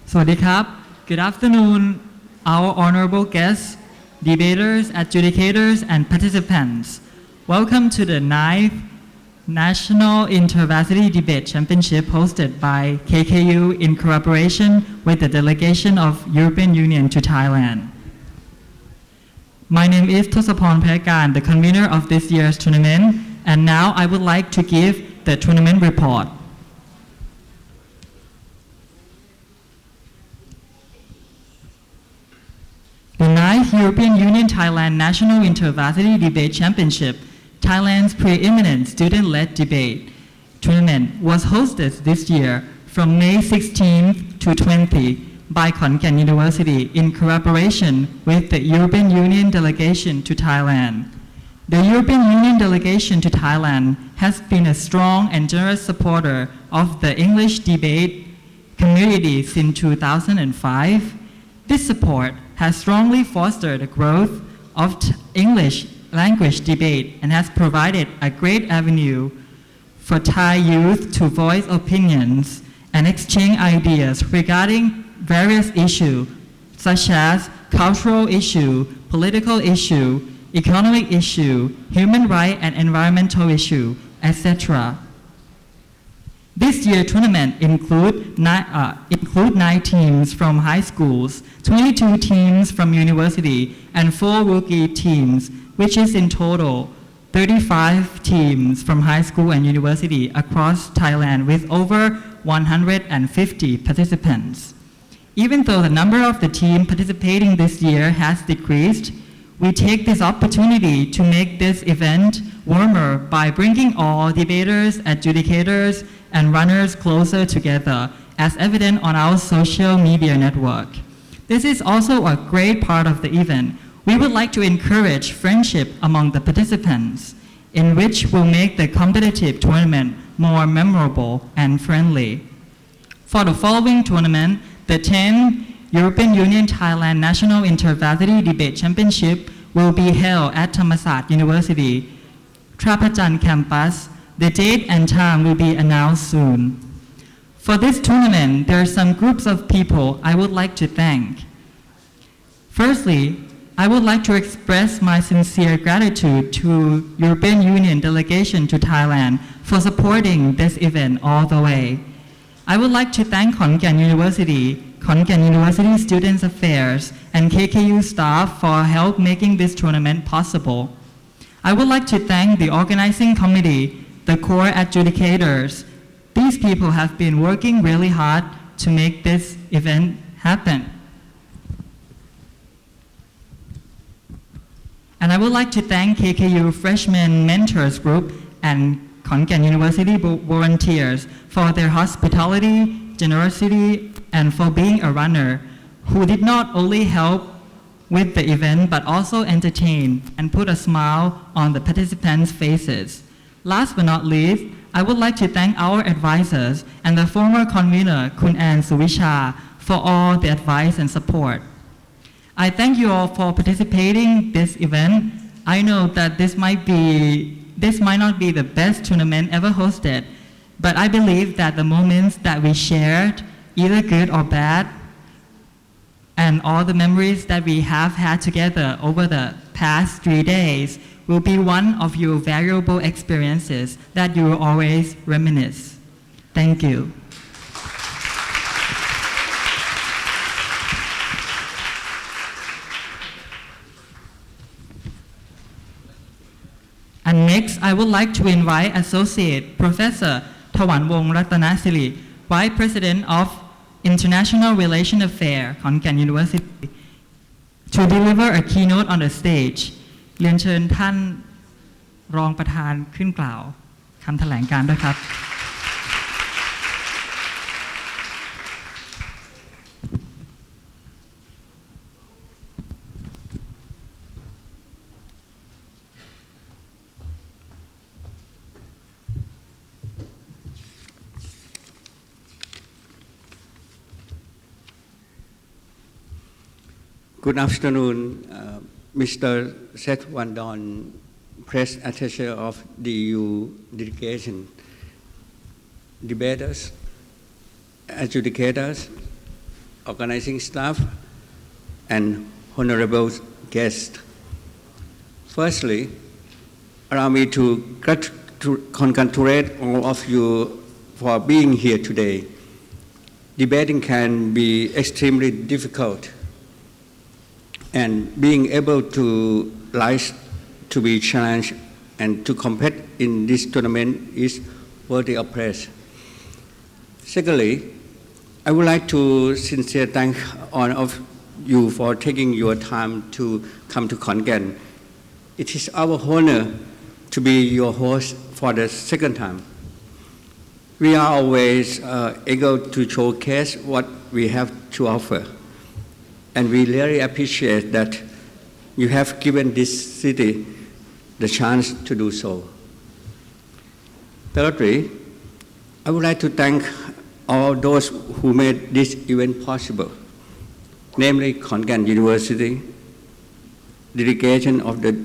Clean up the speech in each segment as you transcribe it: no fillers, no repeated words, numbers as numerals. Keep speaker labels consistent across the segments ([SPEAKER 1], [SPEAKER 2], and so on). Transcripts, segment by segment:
[SPEAKER 1] Sawadee Good afternoon, our honorable guests, debaters, adjudicators, and participants. Welcome to the 9th National Intervarsity Debate Championship hosted by KKU in collaboration with the delegation of European Union to Thailand. My name is Thosapon Phayakkan, the convener of this year's tournament, and now I would like to give the tournament report. The 9th European Union Thailand National Intervarsity Debate Championship, Thailand's preeminent student-led debate tournament, was hosted this year from May 16th to 20th by Khon Kaen University in collaboration with the European Union delegation to Thailand. The European Union delegation to Thailand has been a strong and generous supporter of the English debate community since 2005. This support has strongly fostered the growth of English language debate and has provided a great avenue for Thai youth to voice opinions and exchange ideas regarding various issues such as cultural issue, political issue, economic issue, human rights and environmental issue, etc. This year's tournament include 9 teams from high schools, 22 teams from university, and 4 rookie teams, which is in total 35 teams from high school and university across Thailand with over 150 participants. Even though the number of the team participating this year has decreased, we take this opportunity to make this event warmer by bringing all debaters, adjudicators, and runners closer together, as evident on our social media network. This is also a great part of the event. We would like to encourage friendship among the participants, in which will make the competitive tournament more memorable and friendly. For the following tournament, the 10th European Union Thailand National Intervarsity Debate Championship will be held at Thammasat University, Trapajan campus. The date and time will be announced soon. For this tournament, there are some groups of people I would like to thank. Firstly, I would like to express my sincere gratitude to European Union delegation to Thailand for supporting this event all the way. I would like to thank Khon Kaen University, Khon Kaen University Students Affairs, and KKU staff for help making this tournament possible. I would like to thank the organizing committee, the core adjudicators. These people have been working really hard to make this event happen. And I would like to thank KKU Freshman Mentors Group and Khon Kaen University volunteers for their hospitality, generosity, and for being a runner who did not only help with the event but also entertain and put a smile on the participants' faces. Last but not least, I would like to thank our advisors and the former convener Khun Ann Suvisha for all the advice and support. I thank you all for participating in this event. I know that this might not be the best tournament ever hosted, but I believe that the moments that we shared, either good or bad, and all the memories that we have had together over the past 3 days will be one of your valuable experiences that you will always reminisce. Thank you. And next, I would like to invite Associate Professor Thawanwong Ratanasiri, Vice President of International Relations Affairs, Khon Kaen University, to deliver a keynote on the stage. เรียนเชิญท่านรองประธานขึ้นกล่าวคำแถลงการณ์ด้วยครับ
[SPEAKER 2] Good afternoon, Mr. Seth Wandon, Press Attaché of the EU delegation, debaters, adjudicators, organizing staff, and honorable guests. Firstly, allow me to congratulate all of you for being here today. Debating can be extremely difficult, and being able to rise to be challenged and to compete in this tournament is worthy of praise. Secondly, I would like to sincerely thank all of you for taking your time to come to Khon Kaen. It is our honor to be your host for the second time. We are always able to showcase what we have to offer, and we really appreciate that you have given this city the chance to do so. Thirdly, I would like to thank all those who made this event possible, namely Khon Kaen University, delegation of the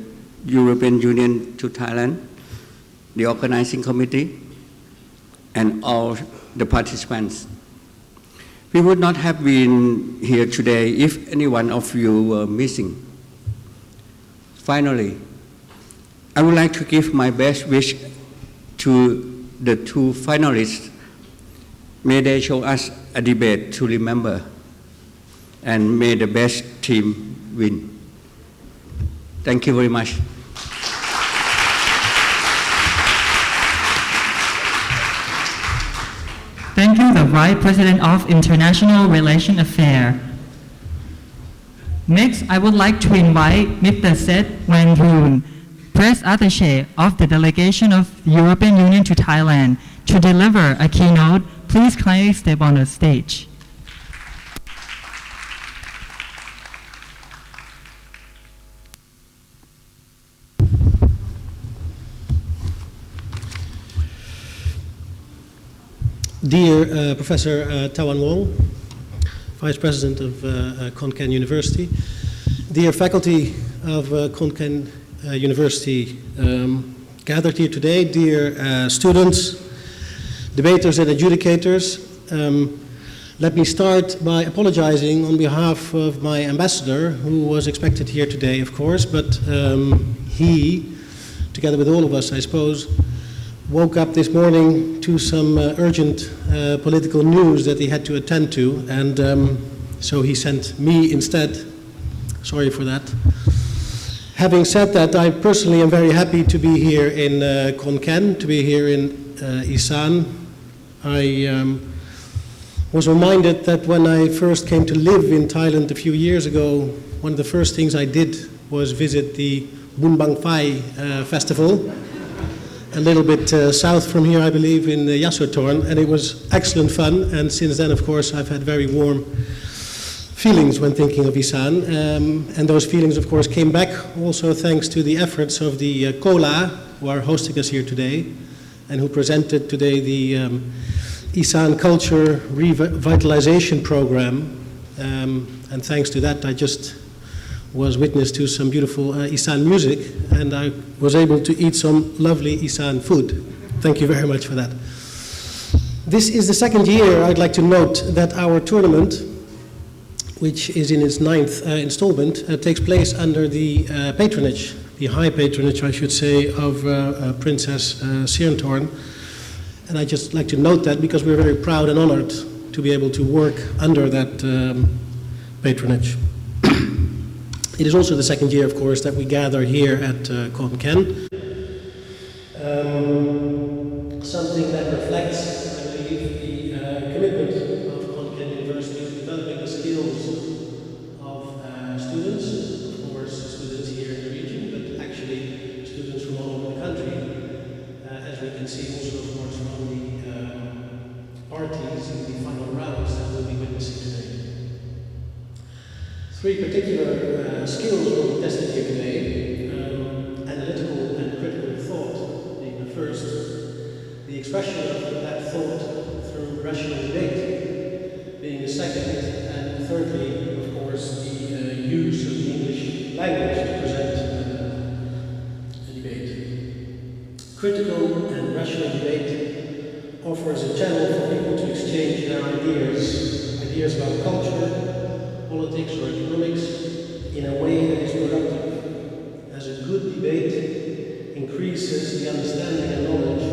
[SPEAKER 2] European Union to Thailand, the organizing committee, and all the participants. We would not have been here today if any one of you were missing. Finally, I would like to give my best wish to the two finalists. May they show us a debate to remember, and may the best team win. Thank you very much.
[SPEAKER 1] Thank you, the Vice President of International Relations Affairs. Next, I would like to invite Mr. Seth Van Roon, Press Attaché of the Delegation of the European Union to Thailand, to deliver a keynote. Please kindly step on the stage.
[SPEAKER 3] Dear Professor Tawan Wong, Vice President of Khon Kaen University, dear faculty of Khon Kaen University gathered here today, dear students, debaters and adjudicators, let me start by apologizing on behalf of my ambassador, who was expected here today, of course, but he, together with all of us, I suppose, woke up this morning to some urgent political news that he had to attend to, and so he sent me instead. Sorry for that. Having said that, I personally am very happy to be here in Khon Kaen, to be here in Isan. I was reminded that when I first came to live in Thailand a few years ago, one of the first things I did was visit the Bun Bang Phai festival, a little bit south from here, I believe, in Yasothorn, and it was excellent fun. And since then, of course, I've had very warm feelings when thinking of Isan, and those feelings, of course, came back also thanks to the efforts of the Kola, who are hosting us here today, and who presented today the Isan Culture Revitalization Program. And thanks to that, I just was witness to some beautiful Isan music, and I was able to eat some lovely Isan food. Thank you very much for that. This is the second year, I'd like to note, that our tournament, which is in its 9th installment, takes place under the patronage, the high patronage, I should say, of Princess Sihanoukvene. And I'd just like to note that because we're very proud and honored to be able to work under that patronage. It is also the second year, of course, that we gather here at Khon Kaen. Something that reflects, I believe, the commitment of Khon Kaen University to developing the skills of students, of course, students here in the region, but actually students from all over the country, as we can see also, of course, from the parties in the final rounds that we'll be witnessing today. Three particular skills will be tested here today. Analytical and critical thought being the first. The expression of that thought through rational debate being the second. And thirdly, of course, the use of the English language to present a debate. Critical and rational debate offers a channel for people to exchange their ideas about culture, politics or economics in a way that is productive, as a good debate increases the understanding and knowledge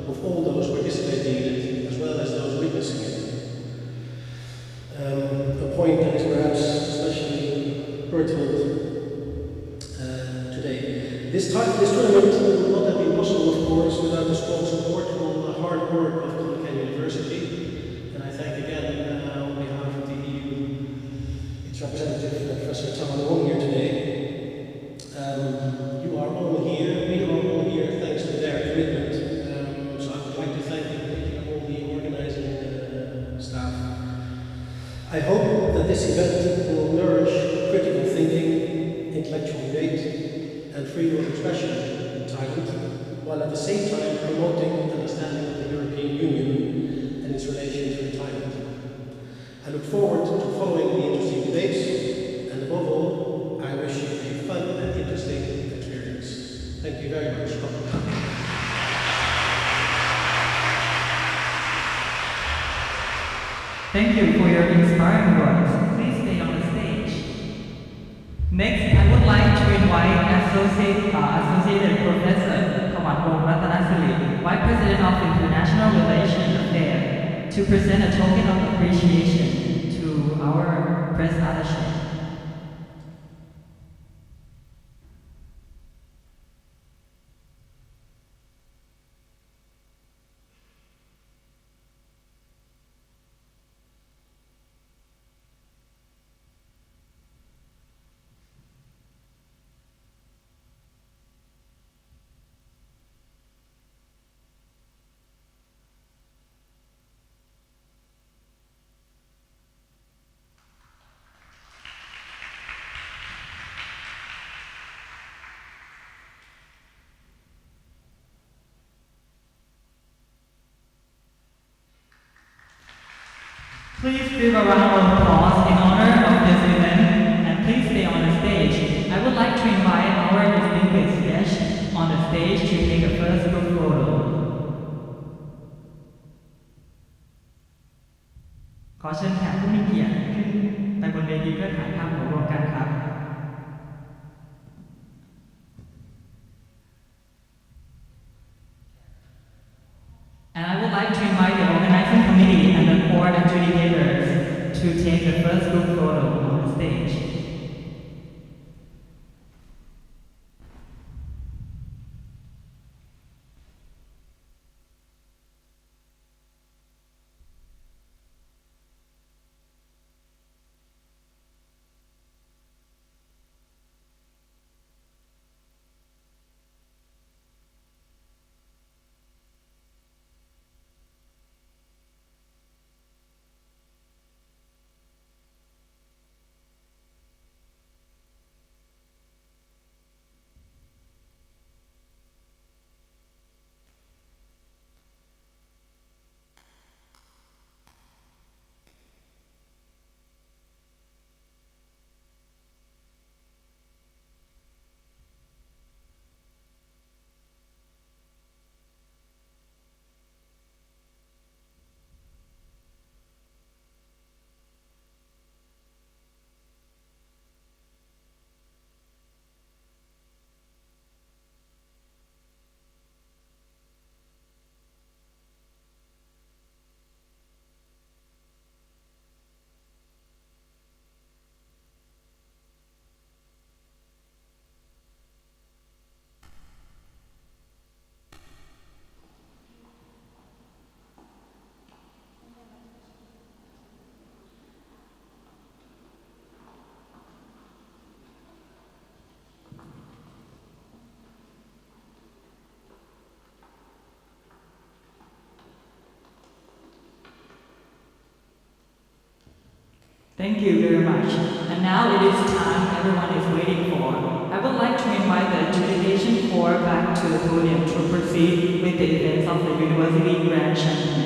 [SPEAKER 3] of all those participating in it, as well as those witnessing it. A point that is perhaps especially pertinent today. This tournament would not have been possible, of course, without the strong support from the hard work of Khon Kaen University, and I thank again on behalf of the EU, its representative, Professor Taman Wong here today. You are all here, we are all here thanks to their commitment. So I would like to thank in particular all the organizing staff. I hope that this event will nourish critical thinking, intellectual debate, and freedom of expression in Thailand, while at the same time promoting understanding of the European Union and its relations with Thailand. I look forward to following the interesting debates, and above all, I wish you a fun and interesting experience. Thank you very much.
[SPEAKER 1] Thank you for your inspiring words. Please stay on the stage. Next, I would like to invite Associate Professor Khon Kaen, Vice President of International Relations Affairs, to present a token of appreciation to our press attaché. Please give a round of applause in honor of this event, and please stay on the stage. I would like to invite our distinguished guests on the stage to take a first group photo. ขอเชิญแขกผู้มีเกียรติขึ้นไปบนเวทีเพื่อถ่ายภาพร่วมกันครับ And I would like to invite the organizing committee and the board adjudicators to take the first group photo on the stage. Thank you very much. And now it is time everyone is waiting for. I would like to invite the adjudication corps back to the podium to proceed with the events of the University Grand Champion.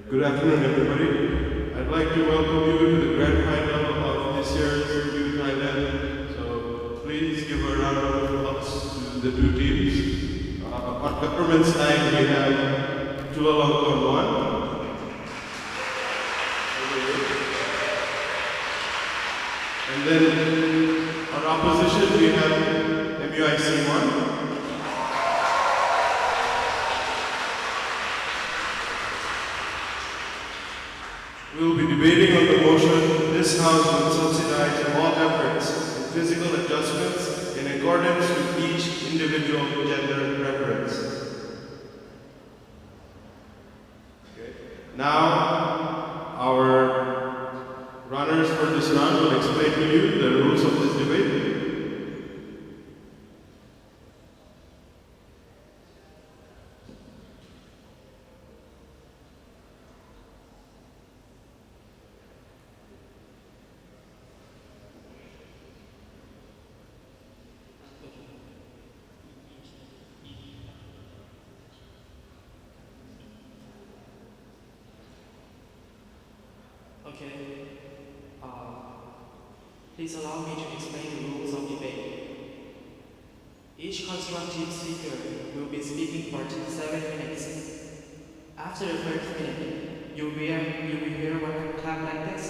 [SPEAKER 4] Good afternoon, everybody. I'd like to welcome you to the grand final of this year's New Thailand. So please give a round of applause to the two teams. On government side, we have Chulalongkorn 1. And then on opposition, we have MUIC 1. We will be debating on the motion, this House will subsidize all efforts in physical adjustments in accordance with each individual gender preference. Okay. Now, our runners for this round will explain to you the rules of this debate.
[SPEAKER 1] Okay. Please allow me to explain the rules of debate. Each constructive speaker will be speaking for 7 minutes. After the first minute, you will hear one clap like this,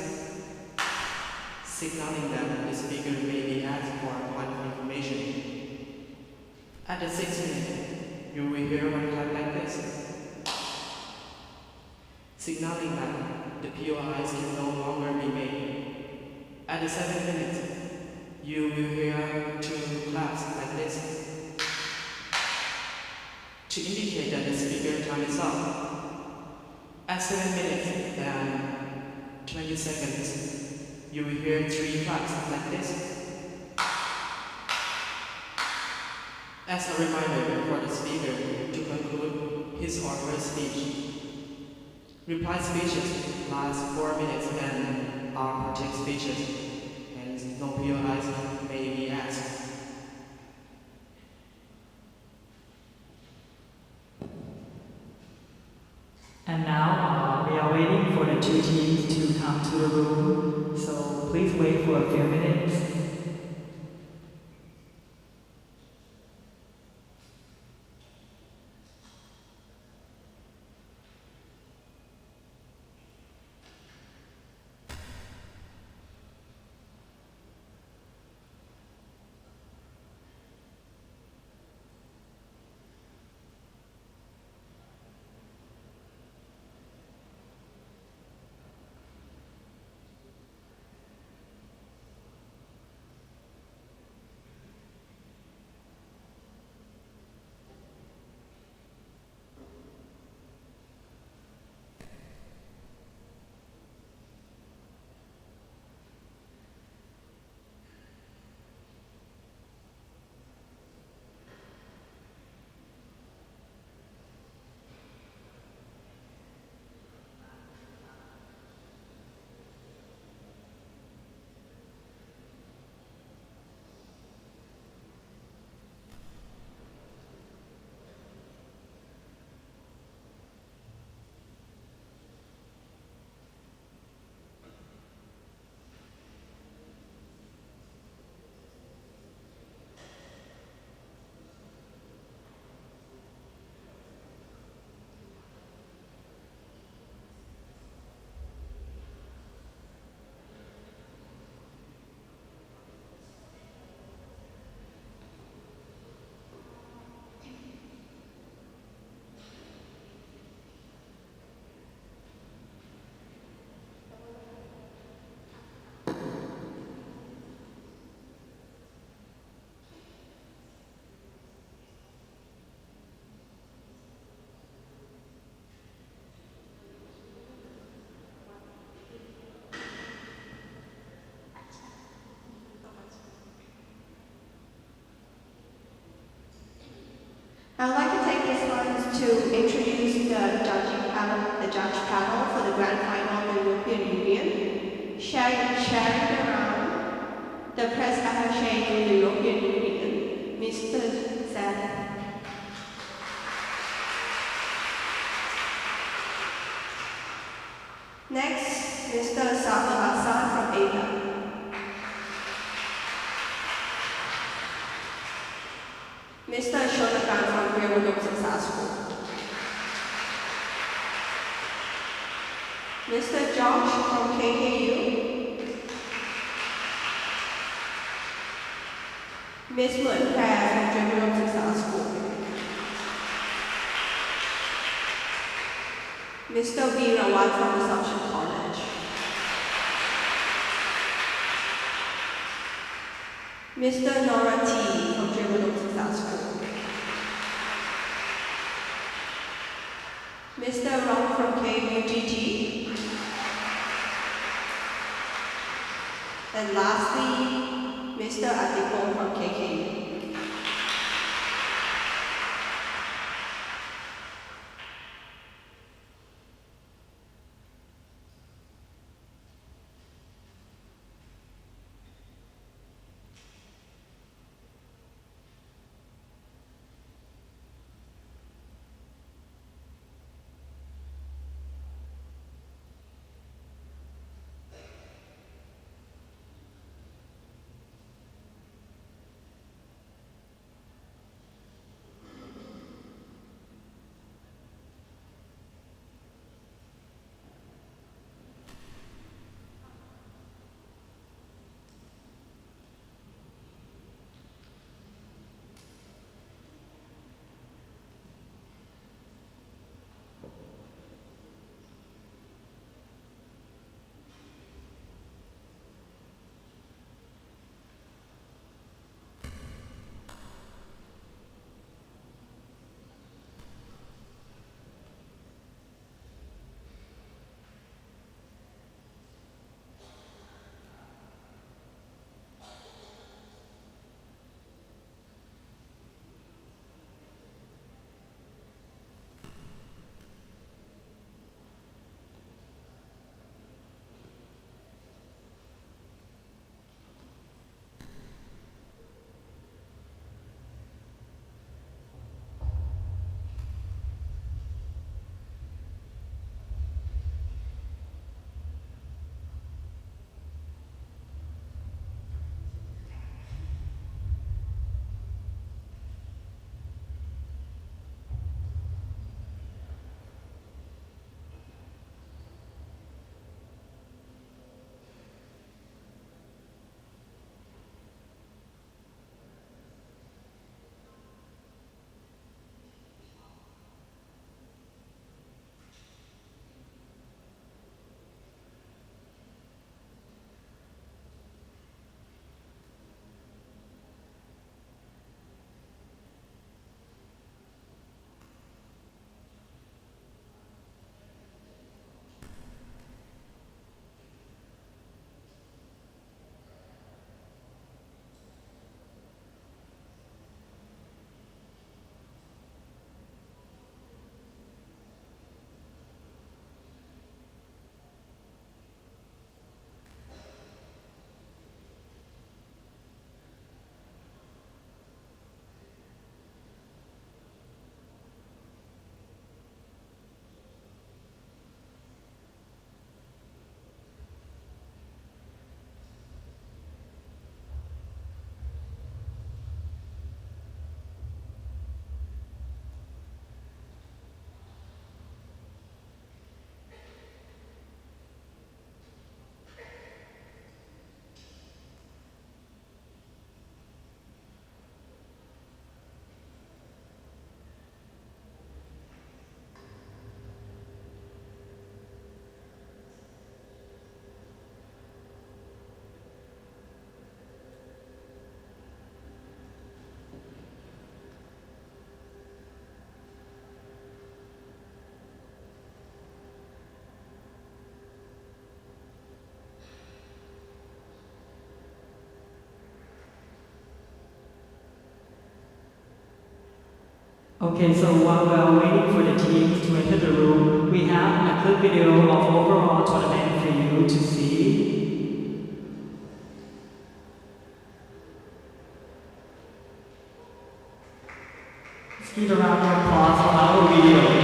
[SPEAKER 1] signaling that the speaker may be asked for one information. At the 6th minute, you will hear one clap like this, signaling that the POIs can no longer be made. At the 7th minute, you will hear 2 claps like this to indicate that the speaker time is up. At 7 minutes and 20 seconds, you will hear 3 claps like this. As a reminder for the speaker to conclude his or her speech. Reply speeches last 4 minutes and are protect speeches, and no POIs may be asked. And now we are waiting for the 2 teams to come to the room, so please wait for a few minutes.
[SPEAKER 5] I would like to take this moment to introduce the judge panel for the grand final of the European Union, sharing around the press attaché to the European Union, Mr. Zed. Next, Mr. Saber Hassan from Asia. Mr. Shonakan from Railroad Success School. Mr. Josh from KKU. Ms. Mun Prair from Railroad Success School. Mr. Veerawat from Assumption College. Mr. Nora T. from Railroad Success School. Mr. Ram from KUGT. And lastly, Mr. Atipong from KKU.
[SPEAKER 1] Okay, so while we are waiting for the teams to enter the room, we have a clip video of overall tournament for you to see. Let's give a round of applause for our video.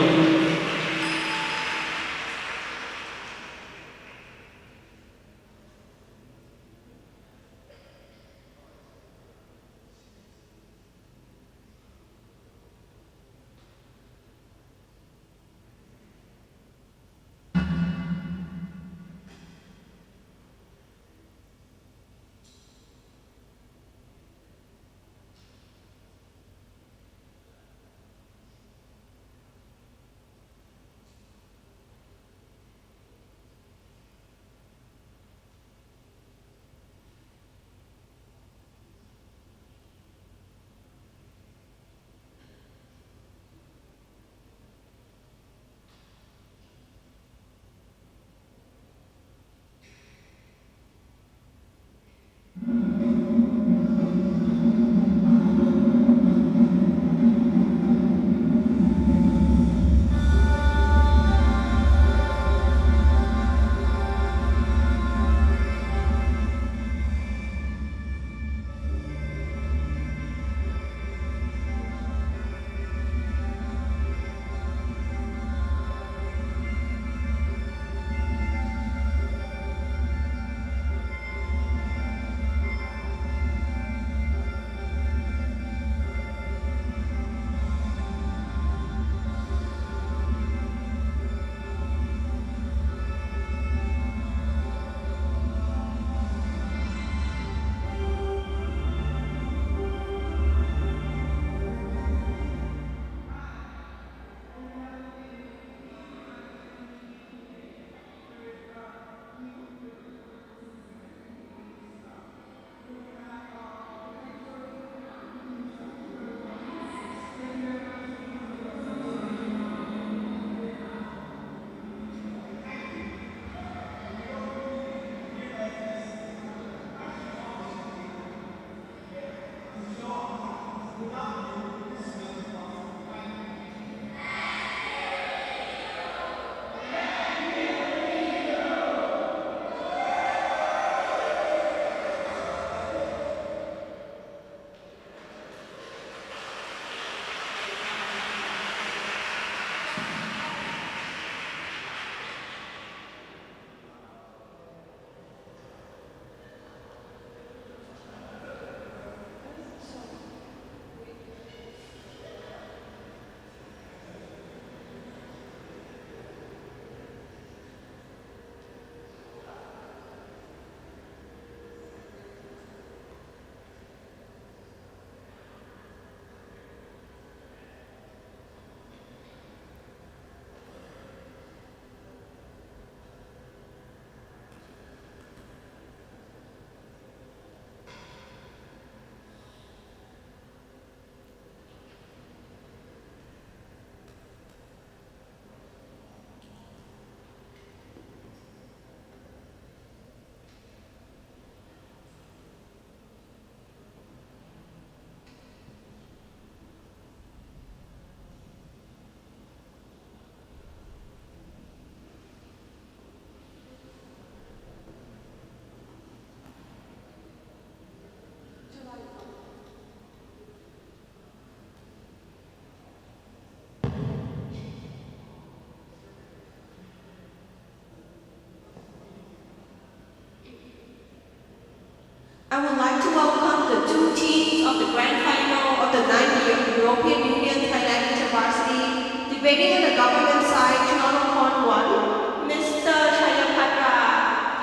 [SPEAKER 5] would like to welcome the two teams of the grand final of the 9th European Union Thailand Intervarsity debating on the government side, Channel Khon 1, Mr. Chayapatra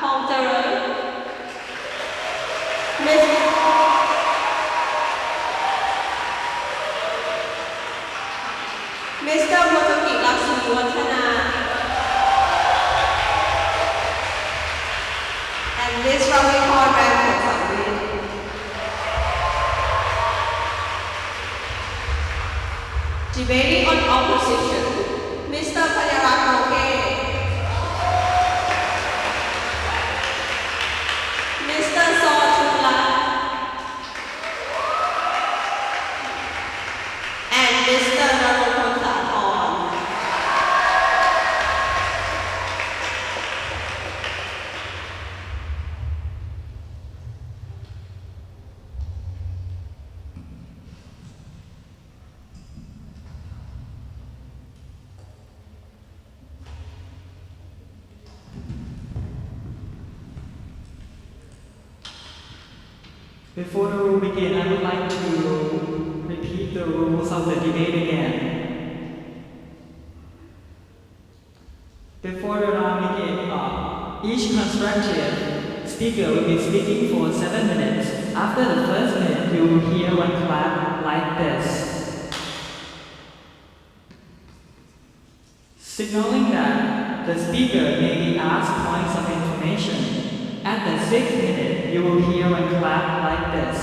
[SPEAKER 5] Thongtaran, Mr. Motoki Laksmiwatana, and Ms. Ravipur Rangkotsamrin. Debating on opposition, Mr. Panyarat Moke, Mr. Saw Chungla, and Mr. Narokon Sathorn.
[SPEAKER 1] Before the rule begin, I would like to repeat the rules of the debate again. Before the round begin, each constructive speaker will be speaking for 7 minutes. After the first minute, you will hear one clap like this, signaling that the speaker may be asked points of information. At the 6th minute, you will hear one clap like this,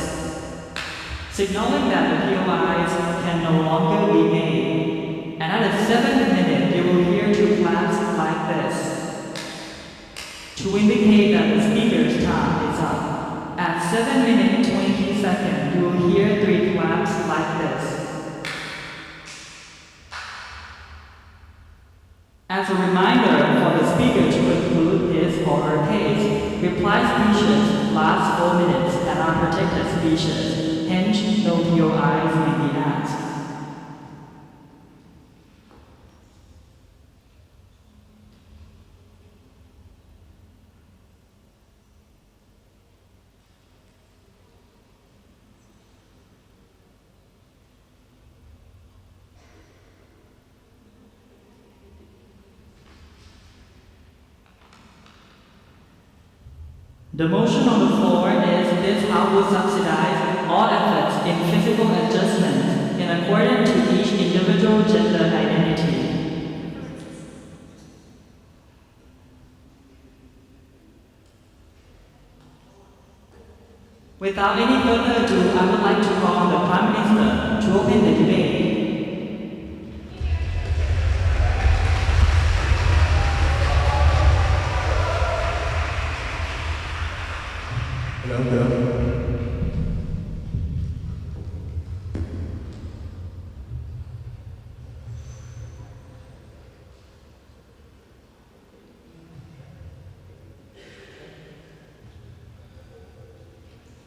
[SPEAKER 1] signaling that the POIs can no longer be made. And at the 7th minute, you will hear 2 claps like this, to indicate that the speaker's time is up. At 7 minutes 20 seconds, you will hear 3 claps like this. As a reminder for the speaker to conclude his or her case, reply speeches last 4 minutes and are protected speeches, hence no POIs may be asked. The motion on the floor is this House will subsidize all efforts in physical adjustment in accordance to each individual gender identity. Without any further ado, I would like to call on the Prime Minister to open the debate.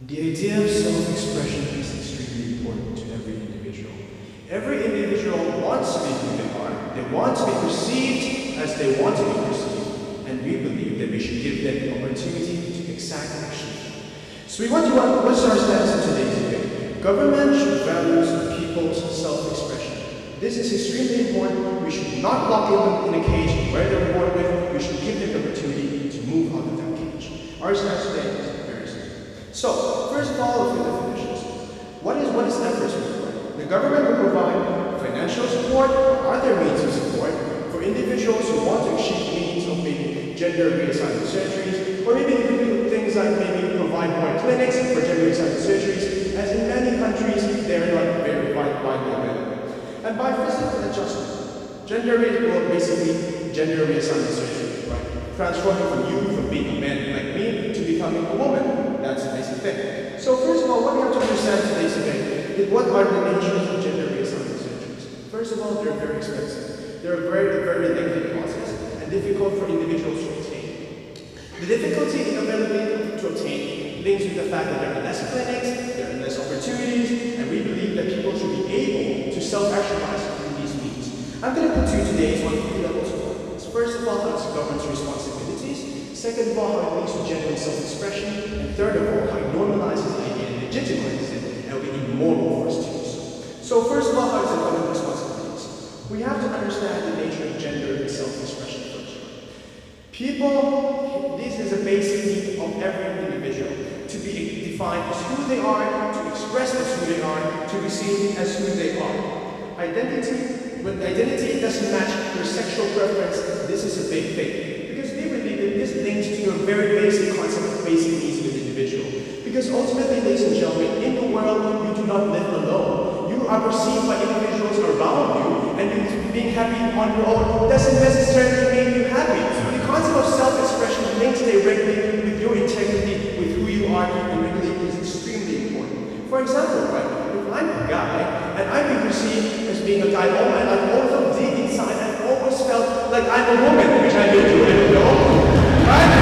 [SPEAKER 6] The idea of self-expression is extremely important to every individual. Every individual wants to be who they are. They want to be perceived as they want to be perceived. And we believe that we should give them the opportunity to exact action. So what's our stance in today's debate? Government should value people's self-expression. This is extremely important. We should not lock them in a cage where they're born with. We should give them the opportunity to move out of that cage. Our stance today is very simple. So, first of all, look at the definitions. What is efforts required? The government will provide financial support or other means of support for individuals who want to achieve needs of maybe gender reassignment surgeries, or maybe do things like maybe provide more clinics for gender reassignment surgeries, as in many countries they are not very widely available. And by physical adjustment, basically gender reassignment surgery, right? Transforming from you from being a man like me to becoming a woman. That's the basic thing. So first of all, what we have to understand today's debate is what are the natures of gender reassignment surgeries. First of all, they're very expensive. They're a very, very lengthy process and difficult for individuals to obtain. The difficulty in availability to obtain links with the fact that there are less clinics, there are less opportunities, and we believe that people should be able to self-actualize through these means. I'm going to put to you today on 3 levels of governance. First of all, it's government's responsibilities. Second of all, how it leads to genuine self-expression. And third of all, how it normalizes the idea and legitimizes it, and will be even more forced to use. So first of all, how does it come in responsibilities? We have to understand the nature of gender and self-expression first. People, this is a basic need of every individual to be defined as who they are, to express as who they are, to be seen as who they are. When identity doesn't match your sexual preference, this is a big thing. Because we believe that this links to your very basic concept of basic needs of an individual. Because ultimately, ladies and gentlemen, in the world, you do not live alone. You are perceived by individuals around you, and you being happy on your own doesn't necessarily make you happy. So the concept of self-expression links directly with your integrity, with who you are, and we believe is extremely important. For example, right, if I'm a guy, and I'm being perceived as being a guy all my life, all from deep inside, I've always felt like I'm a woman, which I didn't do it, no. Right?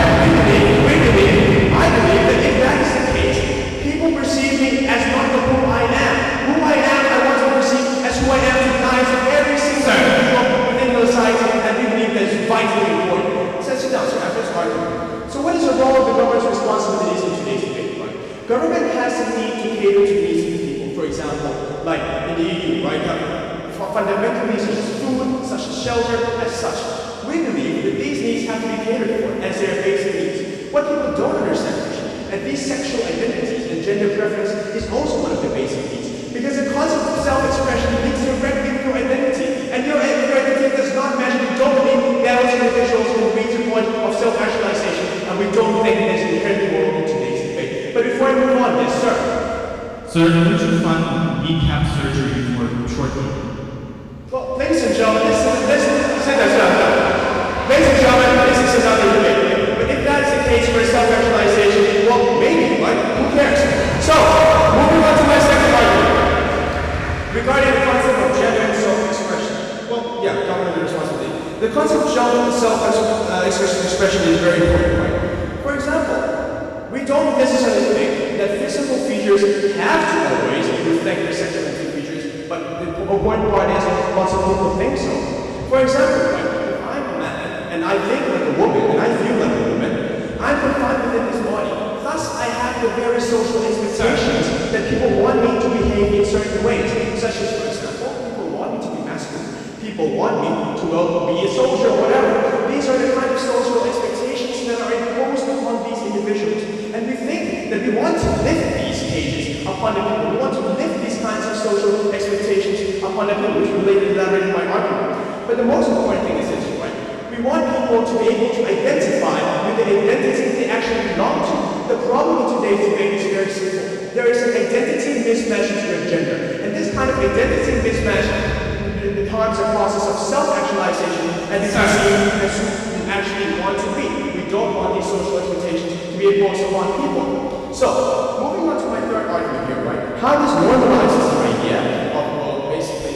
[SPEAKER 6] I believe that if that is the case, people perceive me as not who I am. Who I am, I want to perceive as who I am to the eyes of every single individual within the society, and we believe that is vitally important. So sit down, sir, after this argument. So what is the role of the government's responsibilities in today's debate, right? Government has the need to cater to needs of the people. For example, like in the EU, right now, fundamental needs such as food, such as shelter, as such. We believe that these needs have to be catered for as their basic needs. What people don't understand, and these sexual identities and gender preference is also one of the basic needs. Because the concept of self-expression links directly with your identity, and your identity does not match. We don't believe that those individuals will reach a point of self-actualization, and we don't think there's inherently wrong in today's debate. But before I move on, yes, sir.
[SPEAKER 7] Sir, would you fund kneecap surgery for short people?
[SPEAKER 6] Well, ladies and gentlemen, this is another debate. But if that is the case for self-actualization, well, maybe, right? Who cares? So, moving on to my second argument. Regarding the concept of gender and self-expression. Well, yeah, government responsibility. The concept of gender and self-expression is very important, right? For example, we don't necessarily think that physical features have to always reflect their sexual features, but the important part is lots of people think so. For example, right, if I'm a man and I think like a woman and I feel like a woman, I'm confined within this body. Thus, I have the very social expectations that people want me to behave in certain ways, such as, for example, people want me to be masculine. People want me to, well, be a soldier or whatever. These are the kind of social expectations that are imposed upon these individuals. And we think that we want to lift these cages upon the people. We want to lift these kinds of social expectations upon the people, which will later elaborate in my argument. But the most important thing is this, right? We want people to be able to identify with the identity they actually belong to. The problem in today's debate is very simple. There is an identity mismatch in your gender. And this kind of identity mismatch harms the process of self-actualization and is seen as who you actually want to be. We don't want these social expectations to be imposed upon people. So, moving on to my third argument here, right? How this normalizes the idea of, well, basically,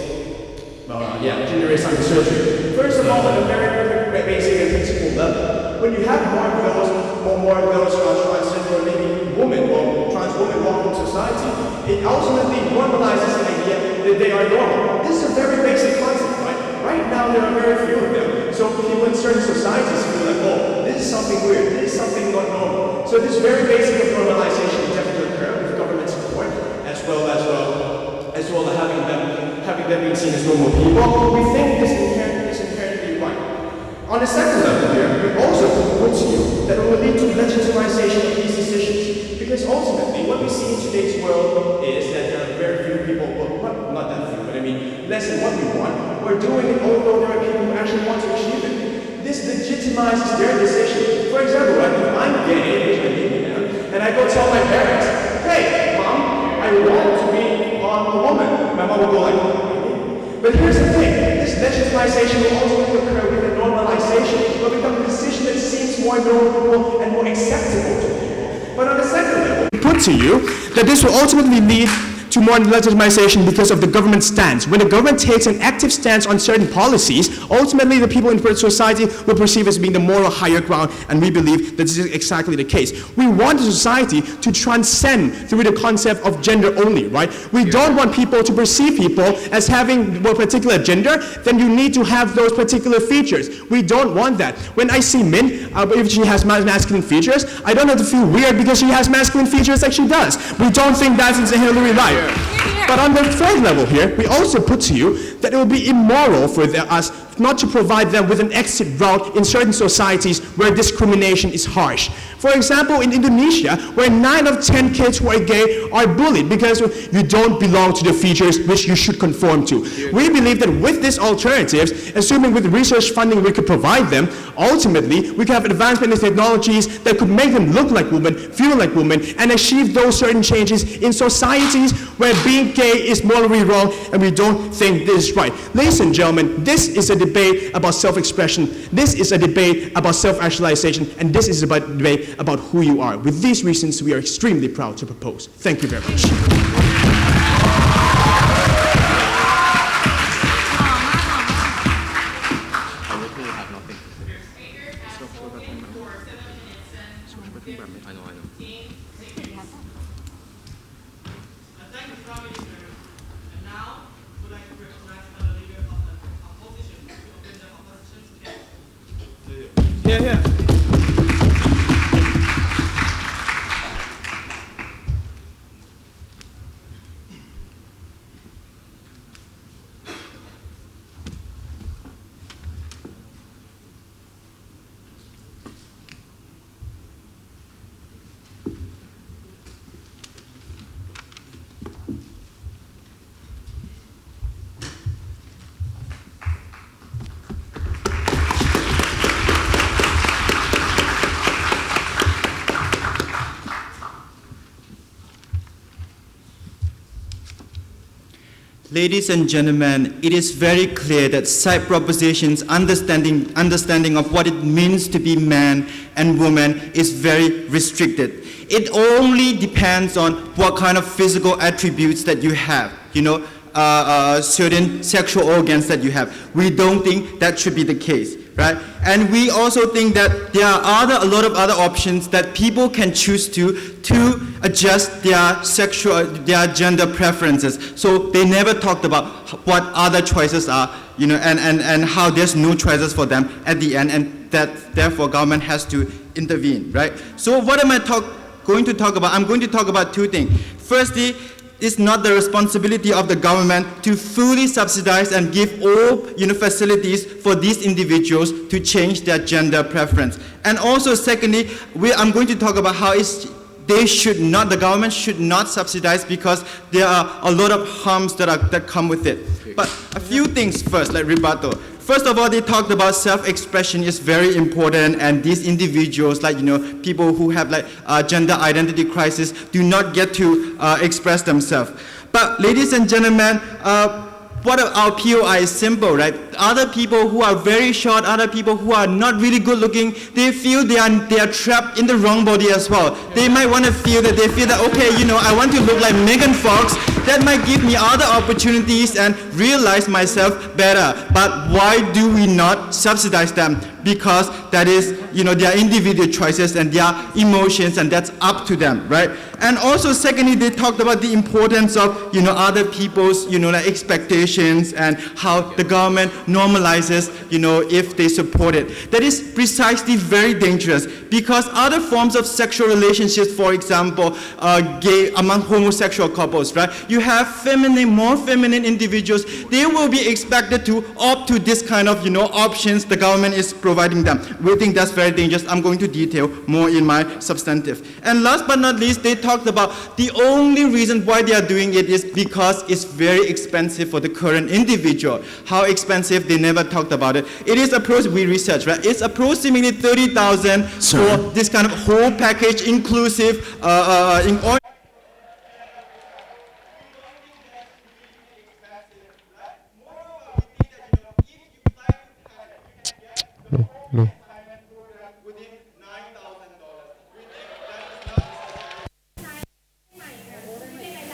[SPEAKER 6] gender-based surgery. First of all, at a very basic and principle level, when you have more of those transgender or maybe women or trans women walk in society, it ultimately normalizes the idea that they are normal. This is a very basic concept, right? Right now, there are very few of them. So people in certain societies feel like, oh, this is something weird, this is something not normal. So this very basic of normalization will definitely occur with government support, as well as having them being seen as normal people. We think this is inherently right. On the second level here, we also put to you that it will lead to legitimization of these decisions. Because ultimately, what we see in today's world is that there are very few people, well, not that few, but I mean, less than what we want. We're doing it although there are people who actually want to achieve it. This legitimizes their decision. For example, right, if I'm gay, which I maybe am, and I go tell my parents, hey, Mom, I want to be a woman. My mom will go like, but here's the thing, this legitimization will ultimately occur with a normalization. It will become a decision that seems more normal and more acceptable to people. But on the second level, we put to you that this will ultimately lead
[SPEAKER 8] to more legitimization because of the government stance. When the government takes an active stance on certain policies, ultimately the people in society will perceive as being the moral higher ground, and we believe that this is exactly the case. We want the society to transcend through the concept of gender only, right? We don't want people to perceive people as having a particular gender, then you need to have those particular features. We don't want that. When I see Min, if she has masculine features, I don't have to feel weird because she has masculine features like she does. We don't think that's inherently right. But on the third level here, we also put to you that it would be immoral for us not to provide them with an exit route in certain societies where discrimination is harsh. For example, in Indonesia, where 9 of 10 kids who are gay are bullied because you don't belong to the features which you should conform to. We believe that with these alternatives, assuming with research funding we could provide them, ultimately we could have advancement in technologies that could make them look like women, feel like women, and achieve those certain changes in societies where being gay is morally wrong, and we don't think this is right. Ladies and gentlemen, this is a debate about self-expression, this is a debate about self-actualization, and this is a debate about who you are. With these reasons, we are extremely proud to propose. Thank you very much. Yeah.
[SPEAKER 9] Ladies and gentlemen, it is very clear that side propositions' understanding of what it means to be man and woman is very restricted. It only depends on what kind of physical attributes that you have, certain sexual organs that you have. We don't think that should be the case, right? And we also think that there are a lot of other options that people can choose to adjust their gender preferences. So they never talked about what other choices are, and how there's no choices for them at the end, and that therefore government has to intervene, right? So what am I going to talk about? I'm going to talk about two things. Firstly, it's not the responsibility of the government to fully subsidize and give all facilities for these individuals to change their gender preference. And also secondly, I'm going to talk about how the government should not subsidize because there are a lot of harms that come with it. But a few things first, like rebuttal. First of all, they talked about self-expression is very important, and these individuals, people who have gender identity crisis, do not get to express themselves. But ladies and gentlemen, what our POI is simple, right? Other people who are very short, other people who are not really good looking, they feel they are trapped in the wrong body as well. They might want to feel that okay, I want to look like Megan Fox. That might give me other opportunities and realize myself better. But why do we not subsidize them? Because that is, their individual choices and their emotions, and that's up to them, right? And also, secondly, they talked about the importance of, other people's, expectations, and how the government normalizes, if they support it. That is precisely very dangerous, because other forms of sexual relationships, for example, gay among homosexual couples, right? You have more feminine individuals. They will be expected to opt to this kind of, options the government is providing them. We think that's very dangerous. I'm going to detail more in my substantive. And last but not least, they talked about the only reason why they are doing it is because it's very expensive for the current individual. How expensive, they never talked about it. It is we researched, right? It's approximately 30,000 for this kind of whole package, inclusive,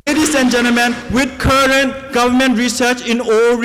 [SPEAKER 9] Ladies and and gentlemen, with current government research in all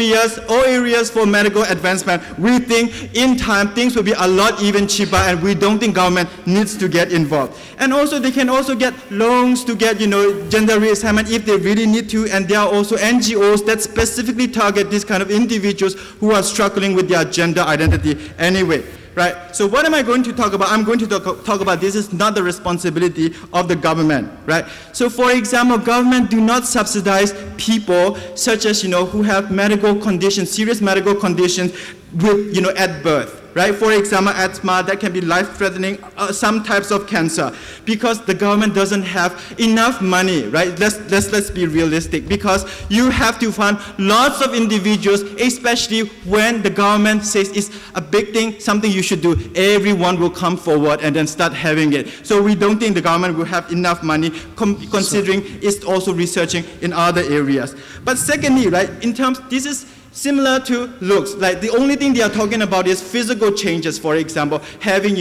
[SPEAKER 9] areas for medical advancement, we think in time things will be a lot even cheaper, and we don't think government needs to get involved. And also they can also get loans to get, gender reassignment if they really need to, and there are also NGOs that specifically target these kind of individuals who are struggling with their gender identity anyway. Right? So what am I going to talk about? I'm going to talk about this is not the responsibility of the government, right? So for example, government do not subsidize people such as, who have medical conditions, serious medical conditions with, at birth. Right? For example, asthma, that can be life-threatening, some types of cancer, because the government doesn't have enough money, right? Let's be realistic, because you have to fund lots of individuals, especially when the government says it's a big thing, something you should do, everyone will come forward and then start having it. So we don't think the government will have enough money, considering it's also researching in other areas. But secondly, right, in terms, this is similar to looks, like the only thing they are talking about is physical changes, for example, having,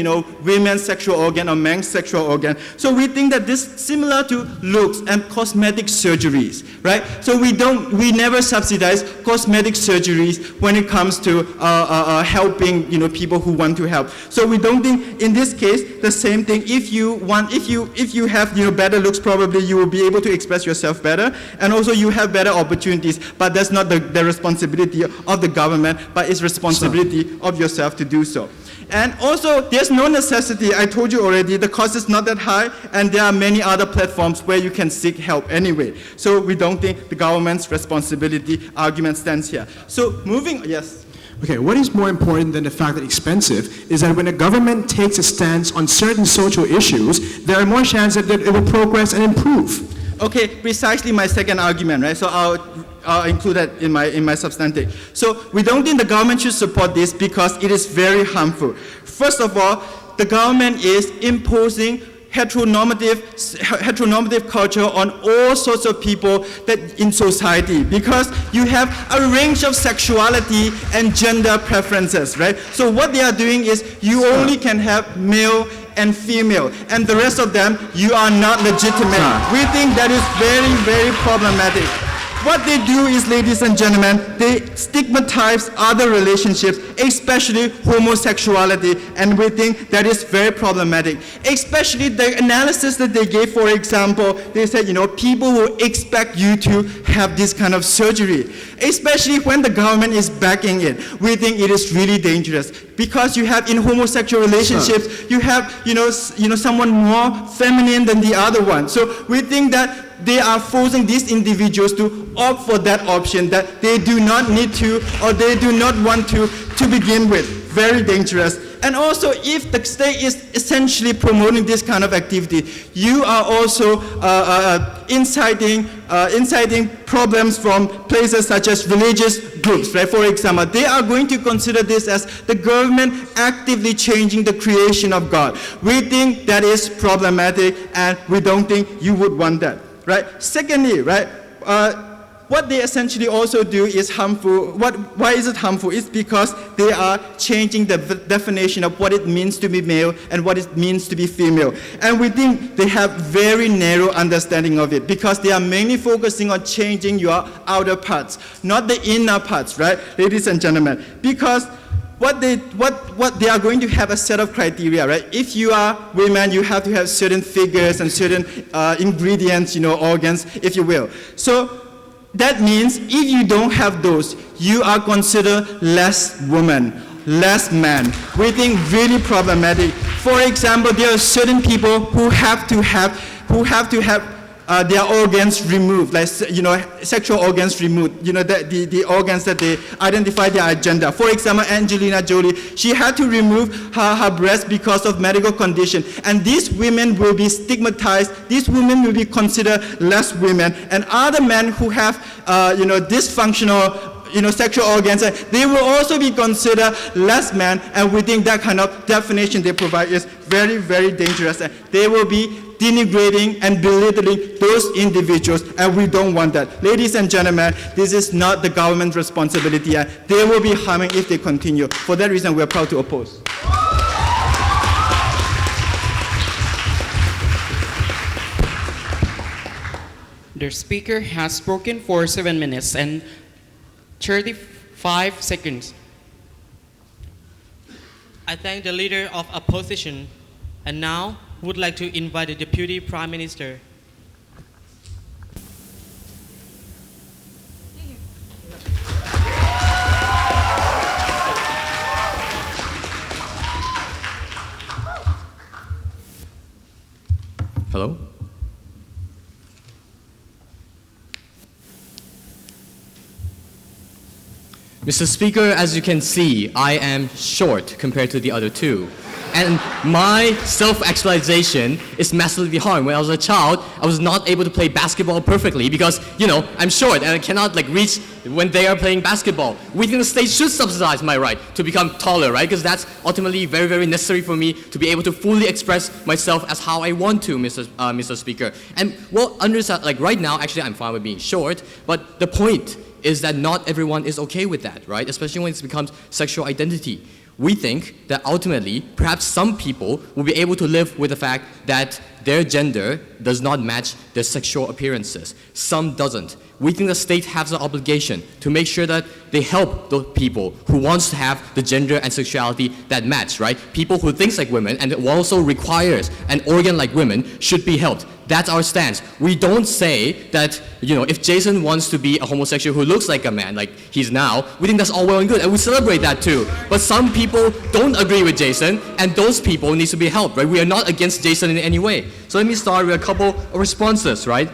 [SPEAKER 9] women's sexual organ or men's sexual organ. So we think that this is similar to looks and cosmetic surgeries, right? So we never subsidize cosmetic surgeries when it comes to helping, people who want to help. So we don't think in this case the same thing. If you have, better looks, probably you will be able to express yourself better, and also you have better opportunities, but that's not the responsibility of the government, but it's responsibility of yourself to do so. And also, there's no necessity, I told you already, the cost is not that high, and there are many other platforms where you can seek help anyway. So we don't think the government's responsibility argument stands here. So yes.
[SPEAKER 8] Okay, what is more important than the fact that expensive is that when a government takes a stance on certain social issues, there are more chances that it will progress and improve.
[SPEAKER 9] Okay, precisely my second argument, right? So I'll include that in my substantive. So we don't think the government should support this because it is very harmful. First of all, the government is imposing heteronormative culture on all sorts of people that in society, because you have a range of sexuality and gender preferences, right? So what they are doing is you only can have male and female, and the rest of them, you are not legitimate. We think that is very, very problematic. What they do is, ladies and gentlemen, they stigmatize other relationships, especially homosexuality, and we think that is very problematic. Especially the analysis that they gave, for example, they said, people will expect you to have this kind of surgery, especially when the government is backing it. We think it is really dangerous, because you have in homosexual relationships, you have, someone more feminine than the other one. So we think that they are forcing these individuals to opt for that option that they do not need to or they do not want to begin with. Very dangerous. And also, if the state is essentially promoting this kind of activity, you are also inciting problems from places such as religious groups, right? For example, they are going to consider this as the government actively changing the creation of God. We think that is problematic, and we don't think you would want that. Right? Secondly, right, what they essentially also do is harmful. Why is it harmful? It's because they are changing the definition of what it means to be male and what it means to be female. And we think they have very narrow understanding of it, because they are mainly focusing on changing your outer parts, not the inner parts, right, ladies and gentlemen? Because what they are going to have a set of criteria, right? If you are women, you have to have certain figures and certain ingredients, organs, if you will. So that means if you don't have those, you are considered less woman, less man. We think really problematic. For example, there are certain people who have to have their organs removed, like, sexual organs removed, the organs that they identify their agenda. For example, Angelina Jolie, she had to remove her breast because of medical condition. And these women will be stigmatized. These women will be considered less women. And other men who have, dysfunctional sexual organs, they will also be considered less men, and we think that kind of definition they provide is very, very dangerous. And they will be denigrating and belittling those individuals, and we don't want that. Ladies and gentlemen, this is not the government's responsibility, and they will be harming if they continue. For that reason, we are proud to oppose.
[SPEAKER 10] The speaker has spoken for 7 minutes and 35 seconds. I thank the leader of opposition and now would like to invite the Deputy Prime Minister.
[SPEAKER 11] Hello? Mr. Speaker, as you can see, I am short compared to the other two. And my self-actualization is massively harmed. When I was a child, I was not able to play basketball perfectly because, I'm short and I cannot reach when they are playing basketball. We think the state should subsidize my right to become taller, right? Because that's ultimately very, very necessary for me to be able to fully express myself as how I want to, Mr. Speaker. And right now, actually, I'm fine with being short, but the point is that not everyone is okay with that, right? Especially when it becomes sexual identity. We think that ultimately, perhaps some people will be able to live with the fact that their gender does not match their sexual appearances. Some doesn't. We think the state has an obligation to make sure that they help those people who wants to have the gender and sexuality that match, right? People who thinks like women and also requires an organ like women should be helped. That's our stance. We don't say that, if Jason wants to be a homosexual who looks like a man, like he's now, we think that's all well and good, and we celebrate that too. But some people don't agree with Jason, and those people need to be helped, right? We are not against Jason in any way. So let me start with a couple of responses, right?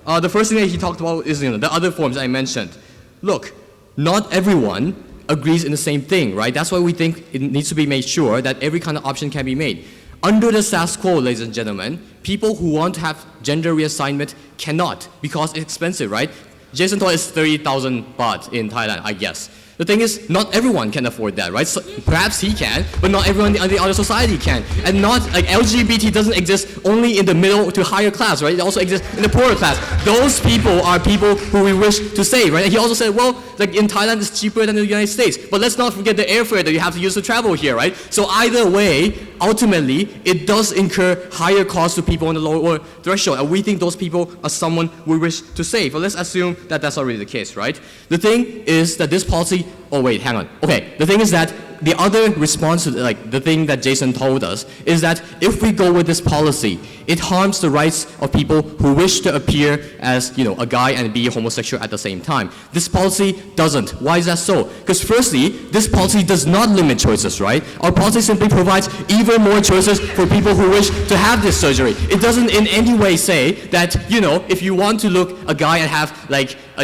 [SPEAKER 11] The first thing that he talked about is, the other forms I mentioned. Look, not everyone agrees in the same thing, right? That's why we think it needs to be made sure that every kind of option can be made. Under the status quo, ladies and gentlemen, people who want to have gender reassignment cannot because it's expensive, right? Jason told us 30,000 baht in Thailand, I guess. The thing is, not everyone can afford that, right? So perhaps he can, but not everyone in the other society can. And LGBT doesn't exist only in the middle to higher class, right? It also exists in the poorer class. Those people are people who we wish to save, right? And he also said, in Thailand it's cheaper than the United States. But let's not forget the airfare that you have to use to travel here, right? So either way, ultimately, it does incur higher costs to people on the lower threshold. And we think those people are someone we wish to save. But let's assume that that's already the case, right? The thing is that this policy the thing is that the other response to the thing that Jason told us is that if we go with this policy, it harms the rights of people who wish to appear as, a guy and be homosexual at the same time. This policy doesn't. Why is that so? Because firstly, this policy does not limit choices, right? Our policy simply provides even more choices for people who wish to have this surgery. It doesn't in any way say that, if you want to look a guy and have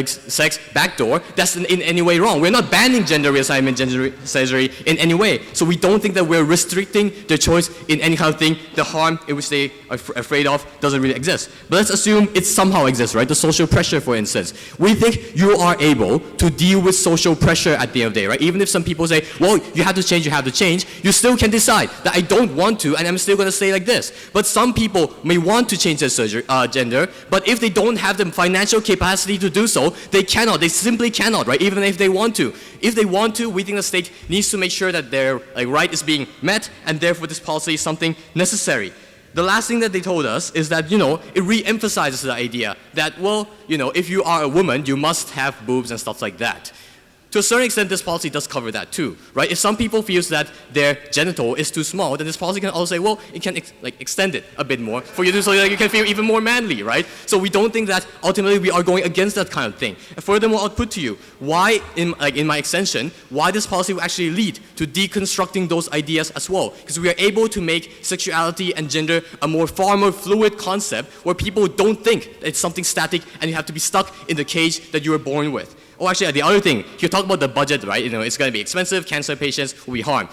[SPEAKER 11] sex backdoor, that's in any way wrong. We're not banning gender reassignment, gender surgery in any way. So we don't think that we're restricting their choice in any kind of thing. The harm in which they are afraid of doesn't really exist. But let's assume it somehow exists, right? The social pressure, for instance. We think you are able to deal with social pressure at the end of the day, right? Even if some people say, you have to change, you still can decide that I don't want to and I'm still going to stay like this. But some people may want to change their gender, but if they don't have the financial capacity to do so, they cannot. They simply cannot, right? Even if they want to. If they want to, we think the state needs to make sure that their right is being met, and therefore this policy is something necessary. The last thing that they told us is that, it re-emphasizes the idea that, if you are a woman, you must have boobs and stuff like that. To a certain extent, this policy does cover that too, right? If some people feel that their genital is too small, then this policy can also say, it can extend it a bit more for you so that you can feel even more manly, right? So we don't think that ultimately we are going against that kind of thing. And furthermore, I'll put to you why, in my extension, why this policy will actually lead to deconstructing those ideas as well. Because we are able to make sexuality and gender a far more fluid concept where people don't think it's something static and you have to be stuck in the cage that you were born with. Actually, the other thing, you talk about the budget, right? It's going to be expensive, cancer patients will be harmed.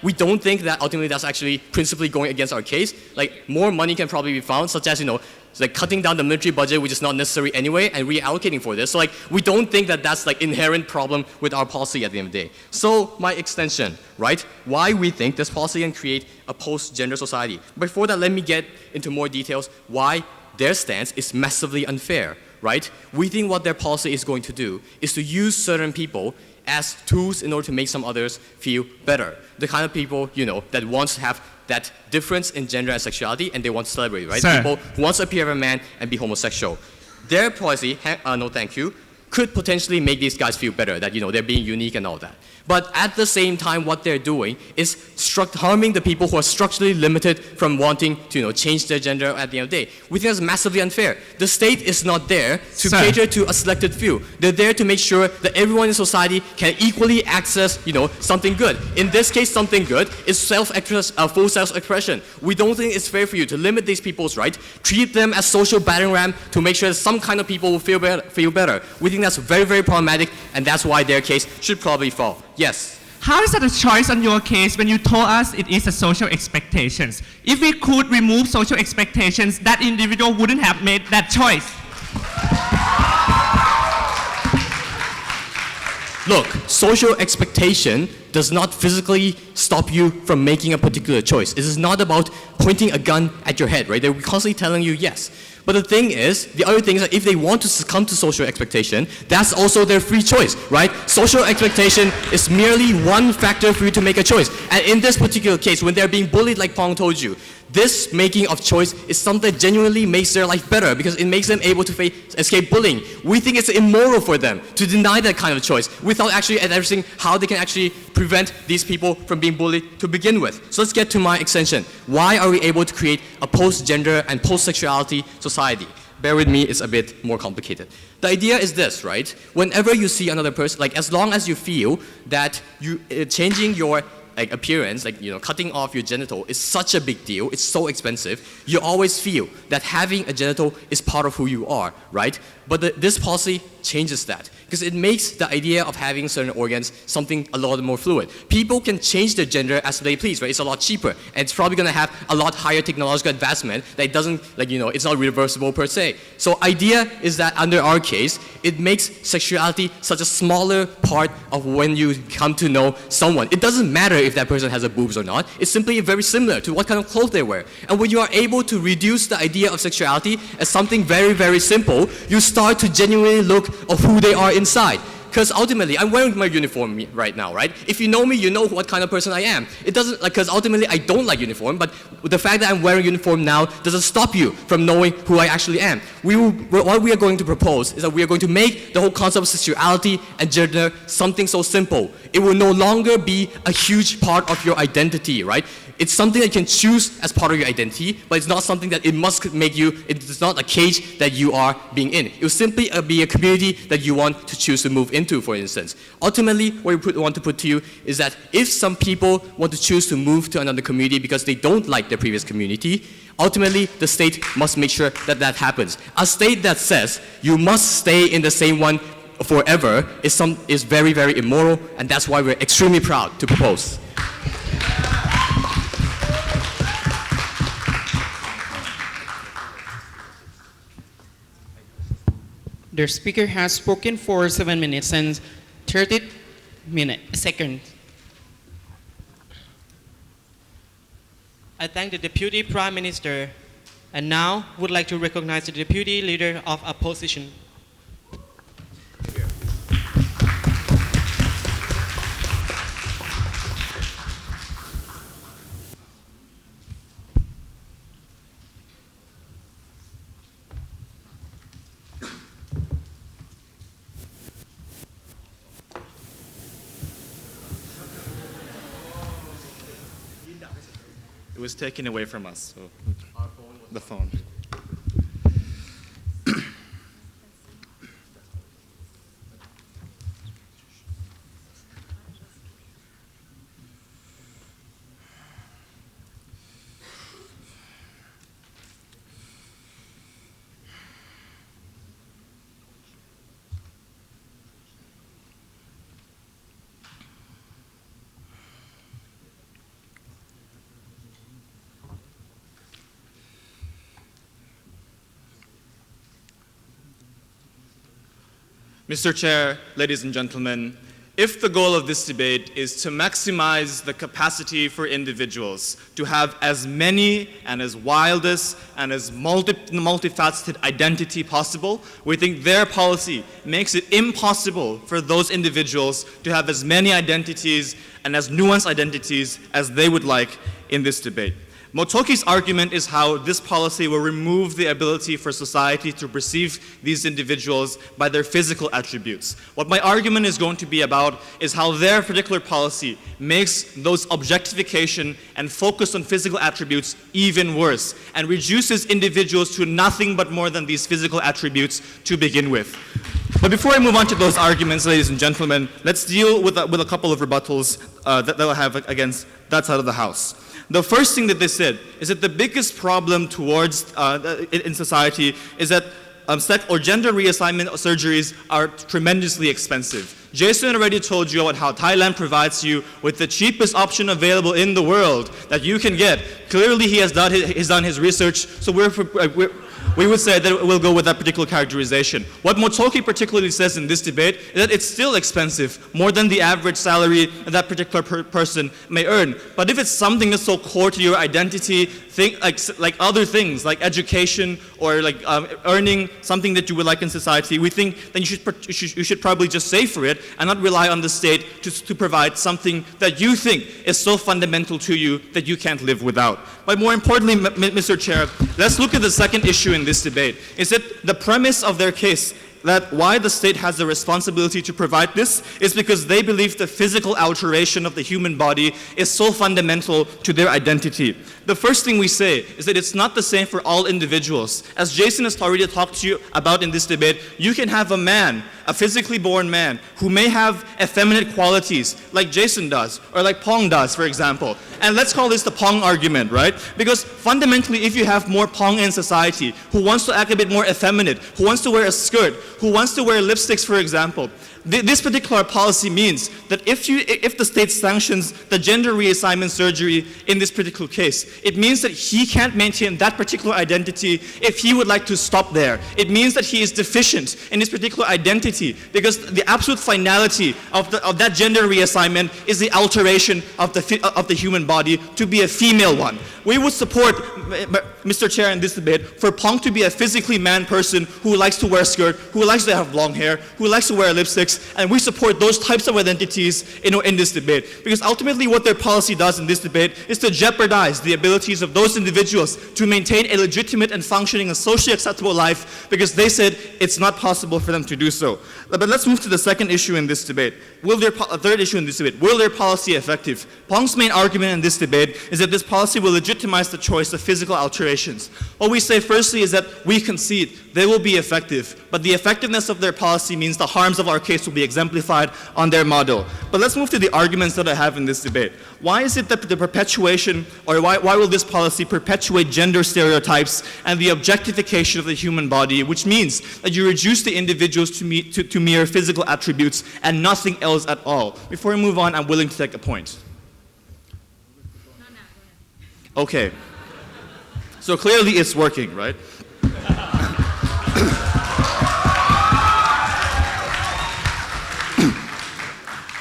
[SPEAKER 11] We don't think that ultimately that's actually principally going against our case. More money can probably be found, such as, cutting down the military budget, which is not necessary anyway, and reallocating for this. So, we don't think that that's, inherent problem with our policy at the end of the day. So, my extension, right? Why we think this policy can create a post-gender society. Before that, let me get into more details why their stance is massively unfair. Right? We think what their policy is going to do is to use certain people as tools in order to make some others feel better. The kind of people, that wants to have that difference in gender and sexuality and they want to celebrate, right?
[SPEAKER 1] Sir.
[SPEAKER 11] People who wants to appear as a man and be homosexual. Their policy, no thank you, could potentially make these guys feel better that, they're being unique and all that. But at the same time, what they're doing is harming the people who are structurally limited from wanting to, change their gender at the end of the day. We think that's massively unfair. The state is not there to cater to a selected few. They're there to make sure that everyone in society can equally access, something good. In this case, something good is full self-expression. We don't think it's fair for you to limit these people's rights, treat them as social battering ram to make sure that some kind of people will feel better. We think that's very, very problematic, and that's why their case should probably fall. Yes.
[SPEAKER 12] How is that a choice on your case when you told us it is a social expectations? If we could remove social expectations, that individual wouldn't have made that choice.
[SPEAKER 11] Look, social expectation does not physically stop you from making a particular choice. It is not about pointing a gun at your head, right? They're constantly telling you yes. But the other thing is that if they want to succumb to social expectation, that's also their free choice, right? Social expectation is merely one factor for you to make a choice. And in this particular case, when they're being bullied like Pong told you, this making of choice is something that genuinely makes their life better because it makes them able to escape bullying. We think it's immoral for them to deny that kind of choice without actually addressing how they can actually prevent these people from being bullied to begin with. So let's get to my extension. Why are we able to create a post-gender and post-sexuality society? Bear with me, it's a bit more complicated. The idea is this, right? Whenever you see another person, as long as you feel that changing your appearance, cutting off your genital is such a big deal, it's so expensive, you always feel that having a genital is part of who you are, right? But this policy changes that because it makes the idea of having certain organs something a lot more fluid. People can change their gender as they please, right? It's a lot cheaper and it's probably going to have a lot higher technological advancement that it doesn't, it's not reversible per se. So idea is that under our case, it makes sexuality such a smaller part of when you come to know someone. It doesn't matter if that person has a boobs or not. It's simply very similar to what kind of clothes they wear. And when you are able to reduce the idea of sexuality as something very, very simple, you start to genuinely look of who they are inside. Because ultimately, I'm wearing my uniform right now, right? If you know me, you know what kind of person I am. It doesn't, because ultimately I don't like uniform, but the fact that I'm wearing uniform now doesn't stop you from knowing who I actually am. What we are going to propose is that we are going to make the whole concept of sexuality and gender something so simple. It will no longer be a huge part of your identity, right? It's something that you can choose as part of your identity, but it's not something that it must make you, it's not a cage that you are being in. It will simply be a community that you want to choose to move into, for instance. Ultimately, what we want to put to you is that if some people want to choose to move to another community because they don't like their previous community, ultimately the state must make sure that that happens. A state that says you must stay in the same one forever is very, very immoral, and that's why we're extremely proud to propose.
[SPEAKER 10] The speaker has spoken for 7 minutes and 30 seconds. I thank the Deputy Prime Minister and now would like to recognize the Deputy Leader of Opposition.
[SPEAKER 13] It was taken away from us. So. The phone. Mr. Chair, ladies and gentlemen, if the goal of this debate is to maximize the capacity for individuals to have as many and as wildest and as multifaceted identity possible, we think their policy makes it impossible for those individuals to have as many identities and as nuanced identities as they would like in this debate. Motoki's argument is how this policy will remove the ability for society to perceive these individuals by their physical attributes. What my argument is going to be about is how their particular policy makes those objectification and focus on physical attributes even worse and reduces individuals to nothing but more than these physical attributes to begin with. But before I move on to those arguments, ladies and gentlemen, let's deal with a couple of rebuttals that they'll have against that side of the House. The first thing that they said is that the biggest problem towards in society is that sex or gender reassignment surgeries are tremendously expensive. Jason already told you about how Thailand provides you with the cheapest option available in the world that you can get. Clearly, he has done his research, so we would say that we'll go with that particular characterization. What Motoki particularly says in this debate is that it's still expensive, more than the average salary that particular person may earn. But if it's something that's so core to your identity, like other things, like education or like earning something that you would like in society, we think that you should probably just save for it and not rely on the state to provide something that you think is so fundamental to you that you can't live without. But more importantly, Mr. Chair, let's look at the second issue in this debate. Is that the premise of their case that why the state has the responsibility to provide this is because they believe the physical alteration of the human body is so fundamental to their identity. The first thing we say is that it's not the same for all individuals. As Jason has already talked to you about in this debate, you can have a man, a physically born man, who may have effeminate qualities like Jason does, or like Pong does, for example. And let's call this the Pong argument, right? Because fundamentally, if you have more Pong in society, who wants to act a bit more effeminate, who wants to wear a skirt, who wants to wear lipsticks, for example, this particular policy means that if the state sanctions the gender reassignment surgery in this particular case, it means that he can't maintain that particular identity if he would like to stop there. It means that he is deficient in his particular identity because the absolute finality of that gender reassignment is the alteration of the human body to be a female one. We would support, Mr. Chair, in this debate, for Pong to be a physically man person who likes to wear a skirt, who likes to have long hair, who likes to wear lipsticks, and we support those types of identities in this debate. Because ultimately what their policy does in this debate is to jeopardize the abilities of those individuals to maintain a legitimate and functioning and socially acceptable life because they said it's not possible for them to do so. But let's move to the second issue in this debate. Third issue in this debate, will their policy effective? Pong's main argument in this debate is that this policy will legitimize the choice of physical alterations. What we say firstly is that we concede they will be effective, but the effectiveness of their policy means the harms of our case will be exemplified on their model. But let's move to the arguments that I have in this debate. Why is it that the perpetuation, or why will this policy perpetuate gender stereotypes and the objectification of the human body, which means that you reduce the individuals to mere physical attributes and nothing else at all? Before I move on, I'm willing to take a point. Okay. So clearly it's working, right?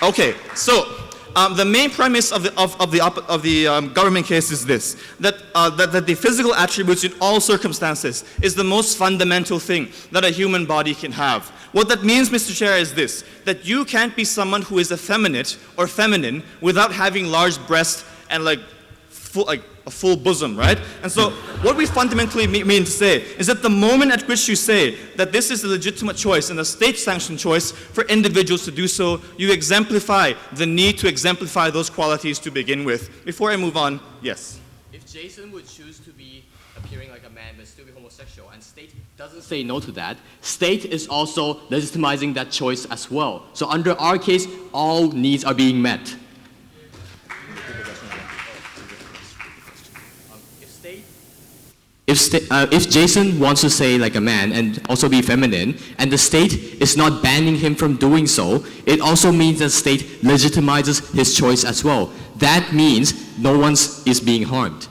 [SPEAKER 13] Okay, so the main premise of the government case is this: that the physical attributes in all circumstances is the most fundamental thing that a human body can have. What that means, Mr. Chair, is this: that you can't be someone who is effeminate or feminine without having large breasts and a full bosom, right? And so what we fundamentally mean to say is that the moment at which you say that this is a legitimate choice and a state-sanctioned choice for individuals to do so, you exemplify the need to exemplify those qualities to begin with. Before I move on, yes?
[SPEAKER 11] If Jason would choose to be appearing like a man but still be homosexual and state doesn't say no to that, state is also legitimizing that choice as well. So under our case, all needs are being met. If Jason wants to say like a man and also be feminine, and the state is not banning him from doing so, it also means that state legitimizes his choice as well. That means no one is being harmed.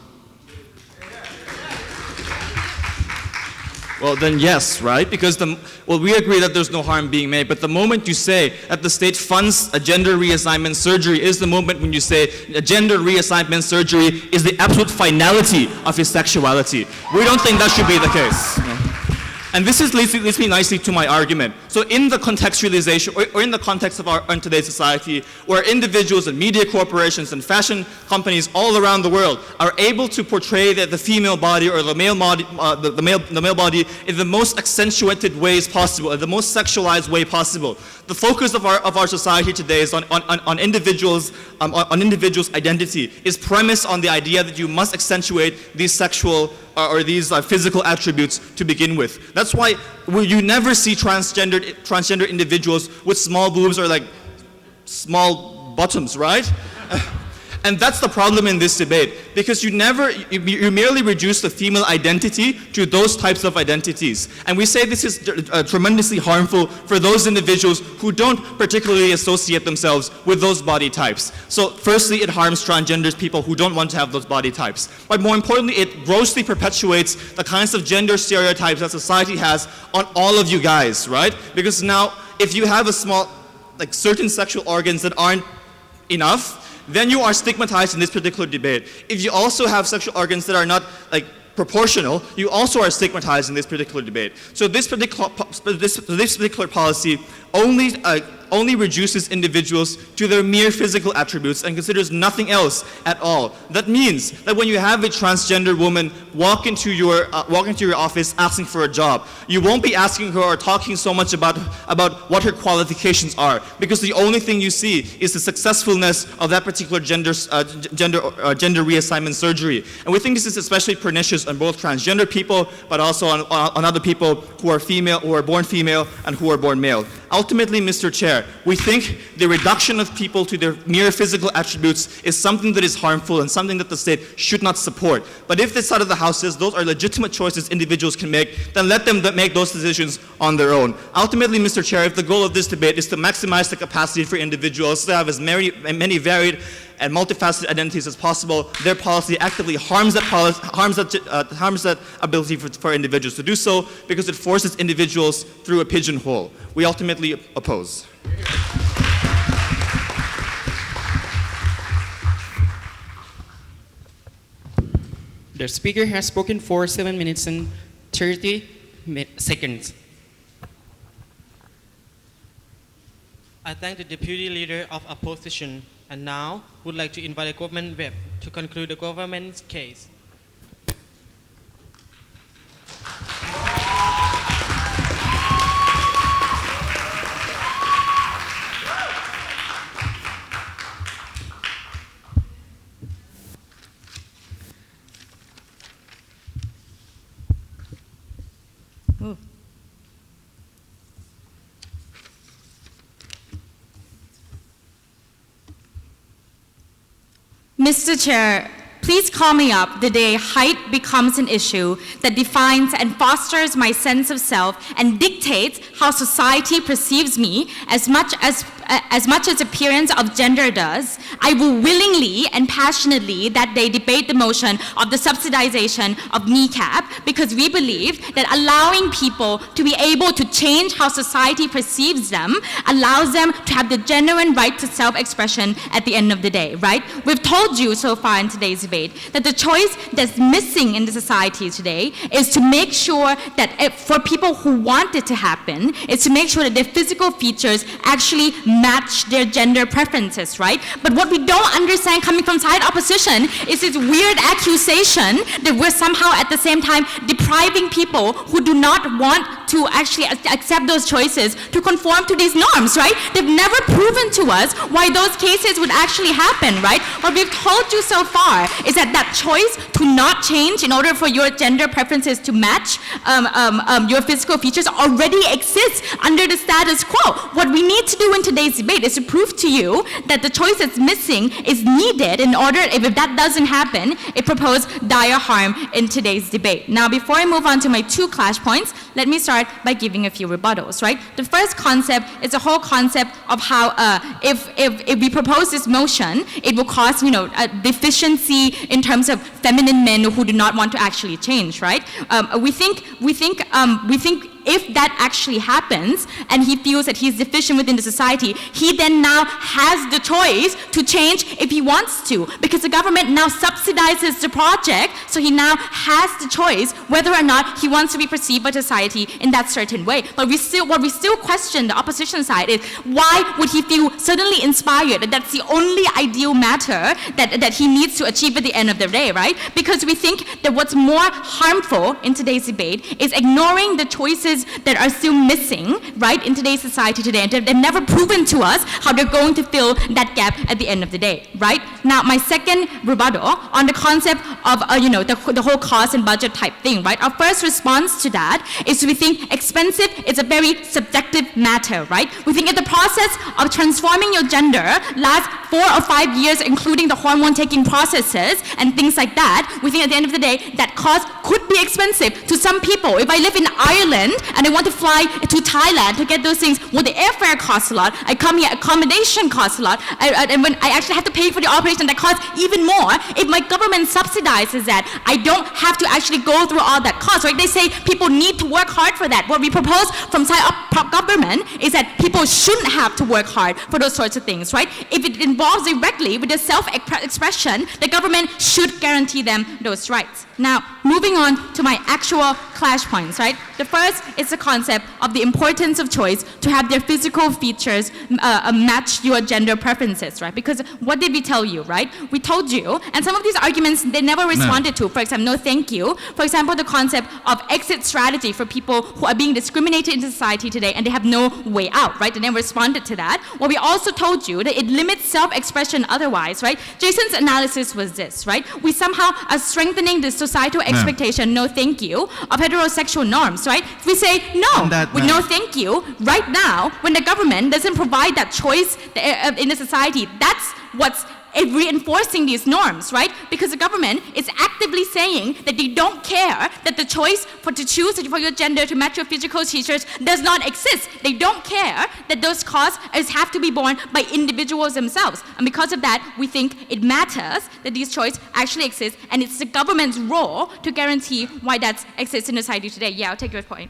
[SPEAKER 13] Well, then yes, right? Because we agree that there's no harm being made, but the moment you say that the state funds a gender reassignment surgery is the moment when you say a gender reassignment surgery is the absolute finality of his sexuality. We don't think that should be the case. And this leads me nicely to my argument. So in the contextualization, or in the context of in today's society, where individuals and media corporations and fashion companies all around the world are able to portray the female body or the male body in the most accentuated ways possible, in the most sexualized way possible. The focus of our society today is on individuals' identity, is premised on the idea that you must accentuate these sexual or these physical attributes to begin with. That's why you never see transgender individuals with small boobs or like small bottoms, right? And that's the problem in this debate, because you merely reduce the female identity to those types of identities. And we say this is tremendously harmful for those individuals who don't particularly associate themselves with those body types. So firstly, it harms transgender people who don't want to have those body types. But more importantly, it grossly perpetuates the kinds of gender stereotypes that society has on all of you guys, right? Because now, if you have like certain sexual organs that aren't enough, then you are stigmatized in this particular debate. If you also have sexual organs that are not like proportional, you also are stigmatized in this particular debate. So this particular policy only reduces individuals to their mere physical attributes and considers nothing else at all. That means that when you have a transgender woman walk into your office asking for a job, you won't be asking her or talking so much about what her qualifications are, because the only thing you see is the successfulness of that particular gender reassignment surgery. And we think this is especially pernicious on both transgender people, but also on other people who are female, who are born female, and who are born male. Ultimately, Mr. Chair, we think the reduction of people to their mere physical attributes is something that is harmful and something that the state should not support. But if this side of the House says those are legitimate choices individuals can make, then let them make those decisions on their own. Ultimately, Mr. Chair, if the goal of this debate is to maximize the capacity for individuals to have as many varied and multifaceted identities as possible, their policy actively harms that ability for individuals to do so, because it forces individuals through a pigeonhole. We ultimately oppose.
[SPEAKER 14] The speaker has spoken for 7 minutes and 30 seconds.
[SPEAKER 10] I thank the Deputy Leader of Opposition, and now would like to invite the government rep to conclude the government's case.
[SPEAKER 15] Mr. Chair, please call me up the day height becomes an issue that defines and fosters my sense of self and dictates how society perceives me as much as appearance of gender does. I will willingly and passionately that day debate the motion of the subsidization of kneecap, because we believe that allowing people to be able to change how society perceives them allows them to have the genuine right to self-expression at the end of the day, right? We've told you so far in today's debate that the choice that's missing in the society today is to make sure that for people who want it to happen, is to make sure that their physical features actually match their gender preferences, right? But what we don't understand coming from side opposition is this weird accusation that we're somehow at the same time depriving people who do not want to actually accept those choices to conform to these norms, right? They've never proven to us why those cases would actually happen, right? What we've told you so far is that choice to not change in order for your gender preferences to match your physical features already exists under the status quo. What we need to do in today's debate is to prove to you that the choice that's missing is needed in order, if that doesn't happen, it proposes dire harm in today's debate. Now, before I move on to my two clash points, let me start by giving a few rebuttals, right? The first concept is the whole concept of how if we propose this motion, it will cause, a deficiency in terms of feminine men who do not want to actually change, right? We think if that actually happens and he feels that he's deficient within the society, he then now has the choice to change if he wants to, because the government now subsidizes the project, so he now has the choice whether or not he wants to be perceived by society in that certain way. But what we still question the opposition side is, why would he feel suddenly inspired that that's the only ideal matter that he needs to achieve at the end of the day, right? Because we think that what's more harmful in today's debate is ignoring the choices that are still missing, right, in today's society today, and they've never proven to us how they're going to fill that gap at the end of the day, right? Now, my second rebuttal on the concept of, the whole cost and budget type thing, right? Our first response to that is we think expensive is a very subjective matter, right? We think if the process of transforming your gender lasts 4 or 5 years, including the hormone-taking processes and things like that, we think at the end of the day that cost could be expensive to some people. If I live in Ireland and I want to fly to Thailand to get those things, well, the airfare costs a lot. I come here, accommodation costs a lot. And when I actually have to pay for the operation, that costs even more. If my government subsidizes that, I don't have to actually go through all that cost, right? They say people need to work hard for that. What we propose from Thai government is that people shouldn't have to work hard for those sorts of things, right? If it involves directly with the self-expression, the government should guarantee them those rights. Now, moving on to my actual clash points, right? The first is the concept of the importance of choice to have their physical features match your gender preferences, right? Because what did we tell you, right? We told you, and some of these arguments they never responded to. For example, no thank you. For example, the concept of exit strategy for people who are being discriminated in society today and they have no way out, right? They never responded to that. Well, we also told you that it limits self-expression otherwise, right? Jason's analysis was this, right? We somehow are strengthening the societal expectation, no thank you, of heterosexual norms, right? We say no, with no thank you, right now, when the government doesn't provide that choice in the society, that's what's reinforcing these norms, right? Because the government is actively saying that they don't care that the choice to choose for your gender to match your physical features does not exist. They don't care that those costs have to be borne by individuals themselves. And because of that, we think it matters that these choices actually exist, and it's the government's role to guarantee why that exists in society today. Yeah, I'll take your point.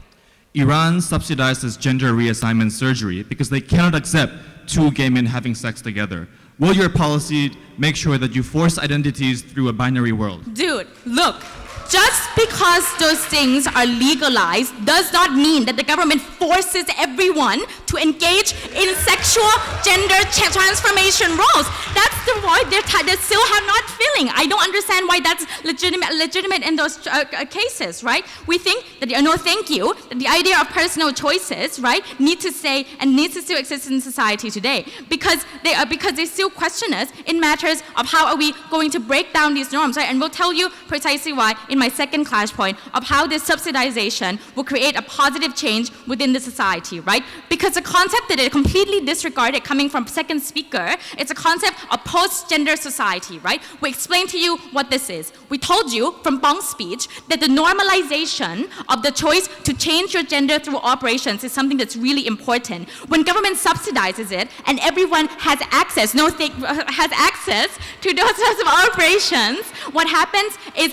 [SPEAKER 7] Iran subsidizes gender reassignment surgery because they cannot accept two gay men having sex together. Will your policy make sure that you force identities through a binary world?
[SPEAKER 15] Dude, look. Just because those things are legalized does not mean that the government forces everyone to engage in sexual gender transformation roles. That's the void they still have not filling. I don't understand why that's legitimate in those cases, right? We think that no thank you, that the idea of personal choices, right, needs to still exist in society today because they still question us in matters of how are we going to break down these norms, right? And we'll tell you precisely why in my second clash point of how this subsidization will create a positive change within the society, right? Because the concept that it completely disregarded coming from second speaker, it's a concept of post-gender society, right? We explained to you what this is. We told you from Bong's speech that the normalization of the choice to change your gender through operations is something that's really important. When government subsidizes it and everyone has access, to those sorts of operations, what happens is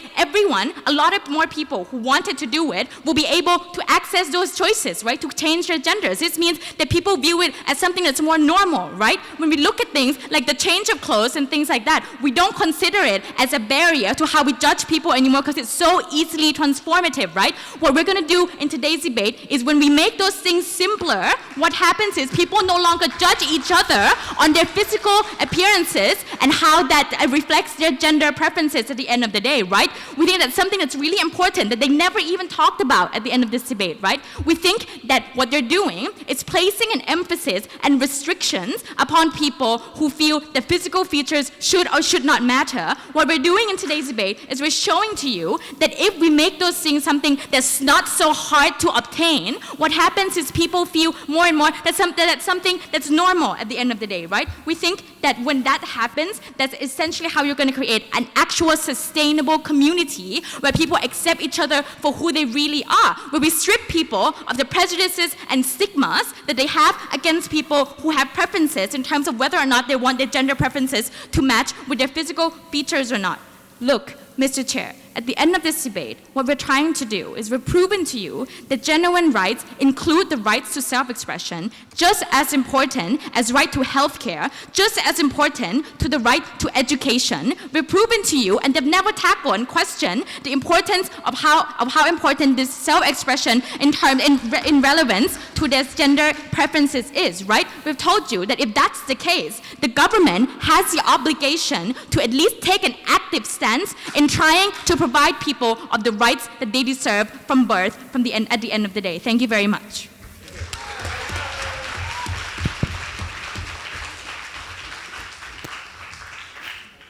[SPEAKER 15] a lot of more people who wanted to do it will be able to access those choices, right, to change their genders. This means that people view it as something that's more normal, right? When we look at things like the change of clothes and things like that, we don't consider it as a barrier to how we judge people anymore because it's so easily transformative, right? What we're going to do in today's debate is when we make those things simpler, what happens is people no longer judge each other on their physical appearances and how that reflects their gender preferences at the end of the day, right? We think that's something that's really important that they never even talked about at the end of this debate, right? We think that what they're doing is placing an emphasis and restrictions upon people who feel that physical features should or should not matter. What we're doing in today's debate is we're showing to you that if we make those things something that's not so hard to obtain, what happens is people feel more and more that's something that's normal at the end of the day, right? We think that when that happens, that's essentially how you're going to create an actual sustainable community where people accept each other for who they really are, where we strip people of the prejudices and stigmas that they have against people who have preferences in terms of whether or not they want their gender preferences to match with their physical features or not. Look, Mr. Chair, at the end of this debate, what we're trying to do is we're proving to you that genuine rights include the rights to self-expression, just as important as right to health care, just as important to the right to education. We're proving to you, and they've never tackled and questioned the importance of how important this self-expression in relevance to their gender preferences is, right? We've told you that if that's the case, the government has the obligation to at least take an active stance in trying to provide people of the rights that they deserve from birth at the end of the day. Thank you very much.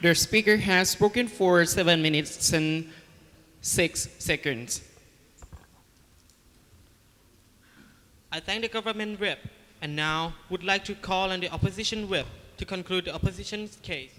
[SPEAKER 14] The speaker has spoken for 7 minutes and 6 seconds.
[SPEAKER 10] I thank the government rep and now would like to call on the opposition rep to conclude the opposition's case.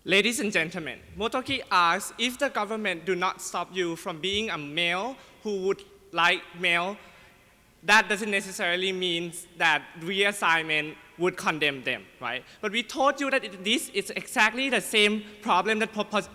[SPEAKER 12] Ladies and gentlemen, Motoki asks if the government do not stop you from being a male who would like male, that doesn't necessarily mean that reassignment would condemn them, right? But we told you that this is exactly the same problem that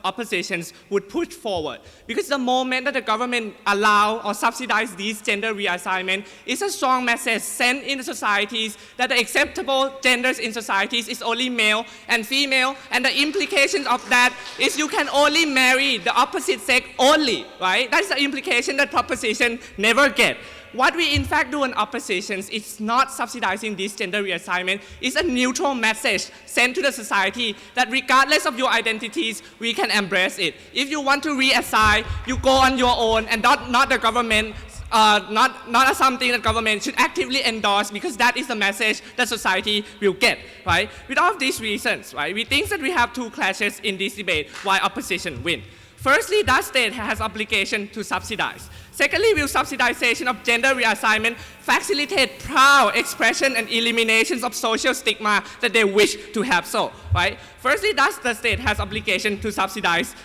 [SPEAKER 12] oppositions would put forward. Because the moment that the government allow or subsidize these gender reassignment is a strong message sent in the societies that the acceptable genders in societies is only male and female, and the implications of that is you can only marry the opposite sex only, right? That's the implication that proposition never get. What we in fact do in oppositions is not subsidizing this gender reassignment. It's a neutral message sent to the society that regardless of your identities, we can embrace it. If you want to reassign, you go on your own and not the government, not something that government should actively endorse, because that is the message that society will get, right? With all of these reasons, right, we think that we have two clashes in this debate why opposition win. Firstly, that state has obligation to subsidize. Secondly, will subsidization of gender reassignment facilitate proud expression and eliminations of social stigma that they wish to have so, right? Firstly, does the state has obligation to subsidize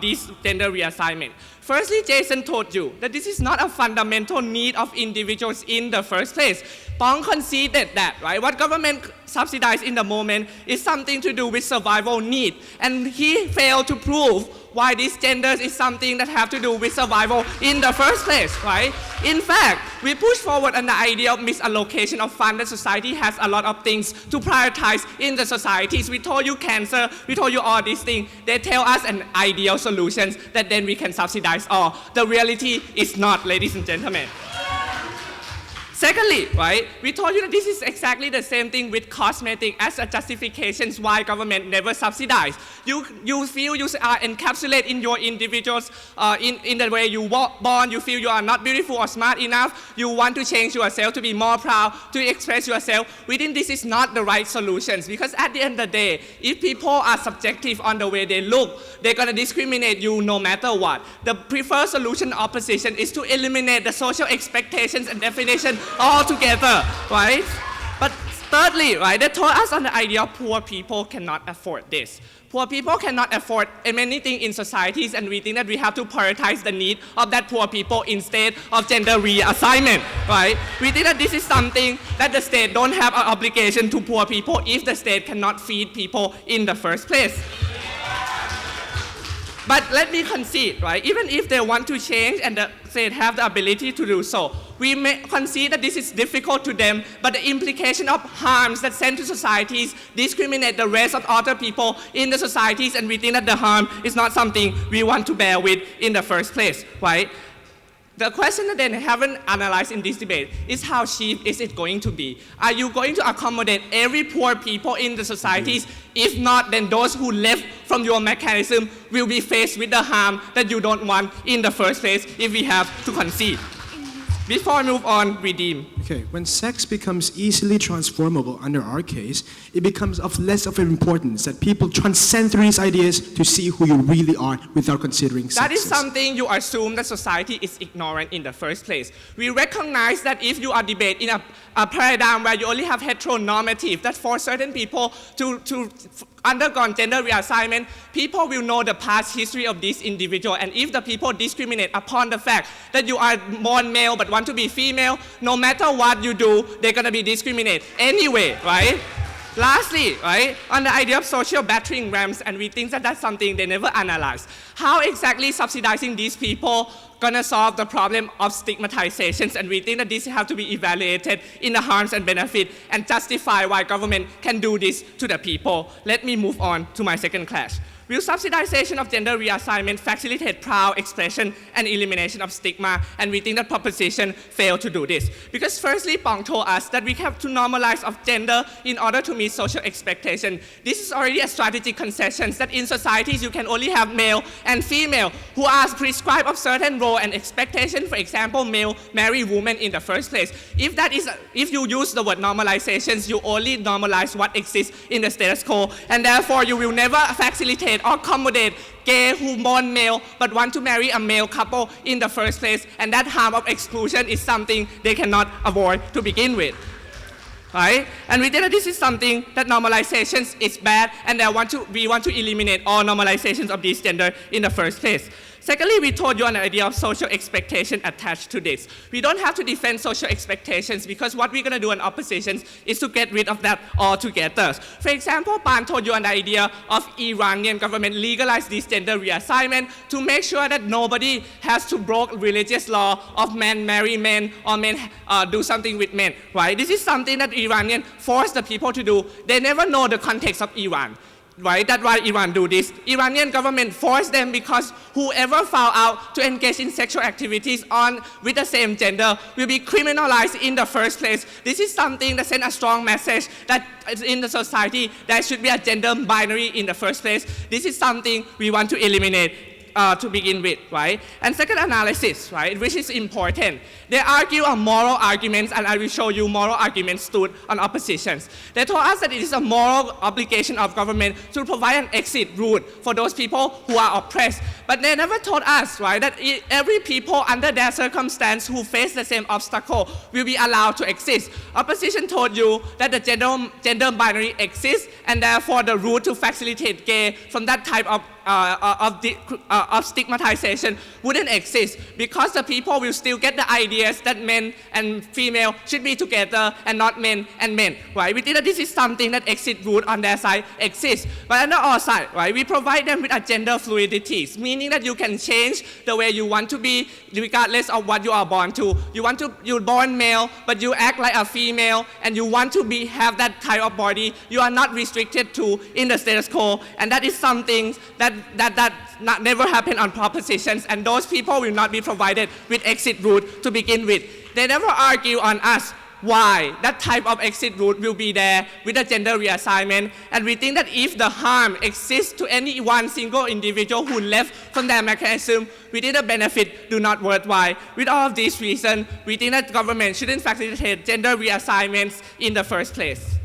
[SPEAKER 12] this gender reassignment? Firstly, Jason told you that this is not a fundamental need of individuals in the first place. Pong conceded that, right? What government subsidized in the moment is something to do with survival need. And he failed to prove why these genders is something that have to do with survival in the first place, right? In fact, we push forward on the idea of misallocation of funds that society has a lot of things to prioritize in the societies. We told you cancer, we told you all these things. They tell us an ideal solutions that then we can subsidize all. The reality is not, ladies and gentlemen. Secondly, right, we told you that this is exactly the same thing with cosmetic as a justification why government never subsidize. You feel you are encapsulated in your individuals, in the way you born, you feel you are not beautiful or smart enough, you want to change yourself to be more proud, to express yourself. We think this is not the right solutions, because at the end of the day, if people are subjective on the way they look, they're going to discriminate you no matter what. The preferred solution opposition is to eliminate the social expectations and definition altogether, right? But thirdly, right, they told us on the idea poor people cannot afford this. Poor people cannot afford many things in societies, and we think that we have to prioritize the need of that poor people instead of gender reassignment, right? We think that this is something that the state don't have an obligation to poor people if the state cannot feed people in the first place. But let me concede, right? Even if they want to change and the state have the ability to do so, we may concede that this is difficult to them, but the implication of harms that send to societies discriminate the rest of other people in the societies, and we think that the harm is not something we want to bear with in the first place, right? The question that they haven't analyzed in this debate is how cheap is it going to be? Are you going to accommodate every poor people in the societies? If not, then those who left from your mechanism will be faced with the harm that you don't want in the first place if we have to concede. Before I move on, redeem.
[SPEAKER 8] Okay, when sex becomes easily transformable under our case, it becomes of less of an importance that people transcend through these ideas to see who you really are without considering
[SPEAKER 12] That is
[SPEAKER 8] sexes.
[SPEAKER 12] something you assume that society is ignorant in the first place. We recognize that if you are debate in a paradigm where you only have heteronormative, that for certain people to undergo gender reassignment, people will know the past history of this individual. And if the people discriminate upon the fact that you are born male but want to be female, no matter what you do, they're going to be discriminated anyway, right? Lastly, right, on the idea of social battering rams, and we think that that's something they never analyze. How exactly subsidizing these people gonna solve the problem of stigmatizations? And we think that this have to be evaluated in the harms and benefit and justify why government can do this to the people. Let me move on to my second clash. Will subsidization of gender reassignment facilitate proud expression and elimination of stigma? And we think that proposition failed to do this. Because firstly, Pong told us that we have to normalize of gender in order to meet social expectation. This is already a strategic concession that in societies you can only have male and female who are prescribed of certain role and expectation. For example, male marry woman in the first place. If you use the word normalizations, you only normalize what exists in the status quo, and therefore you will never facilitate or accommodate gay who born male but want to marry a male couple in the first place, and that harm of exclusion is something they cannot avoid to begin with. Right? And we think that this is something that normalizations is bad, and we want to eliminate all normalizations of this gender in the first place. Secondly, we told you an idea of social expectation attached to this. We don't have to defend social expectations because what we're going to do in oppositions is to get rid of that altogether. For example, Pan told you an idea of Iranian government legalize this gender reassignment to make sure that nobody has to break religious law of men marry men or men do something with men. Right? This is something that Iranian force the people to do. They never know the context of Iran. Right? That's why Iran do this. Iranian government forced them because whoever found out to engage in sexual activities with the same gender will be criminalized in the first place. This is something that sends a strong message that in the society there should be a gender binary in the first place. This is something we want to eliminate. To begin with, right? And second analysis, right, which is important. They argue on moral arguments, and I will show you moral arguments stood on oppositions. They told us that it is a moral obligation of government to provide an exit route for those people who are oppressed. But they never told us, right, that every people under their circumstance who face the same obstacle will be allowed to exist. Opposition told you that the gender binary exists, and therefore the route to facilitate gay from that type of stigmatization wouldn't exist because the people will still get the ideas that men and female should be together and not men and men, right? We think that this is something that exit route on their side exists. But on our side, right, we provide them with a gender fluidity, meaning that you can change the way you want to be regardless of what you are born to. You're born male, but you act like a female, and you want to have that type of body. You are not restricted to in the status quo, and that is something that never happen on propositions, and those people will not be provided with exit route to begin with. They never argue on us why that type of exit route will be there with the gender reassignment, and we think that if the harm exists to any one single individual who left from their mechanism, we think the benefit do not worthwhile. With all of these reasons, we think that government shouldn't facilitate gender reassignments in the first place.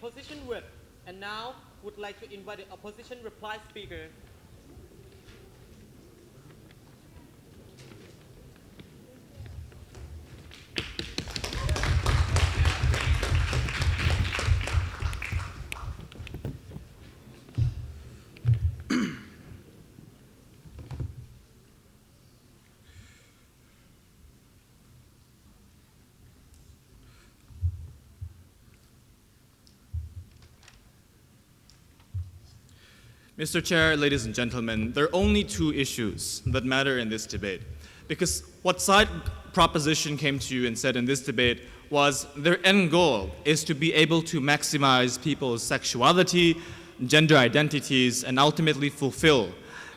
[SPEAKER 10] Opposition whip, and now would like to invite the opposition reply speaker.
[SPEAKER 13] Mr. Chair, ladies and gentlemen, there are only two issues that matter in this debate. Because what side proposition came to you and said in this debate was their end goal is to be able to maximize people's sexuality, gender identities, and ultimately fulfill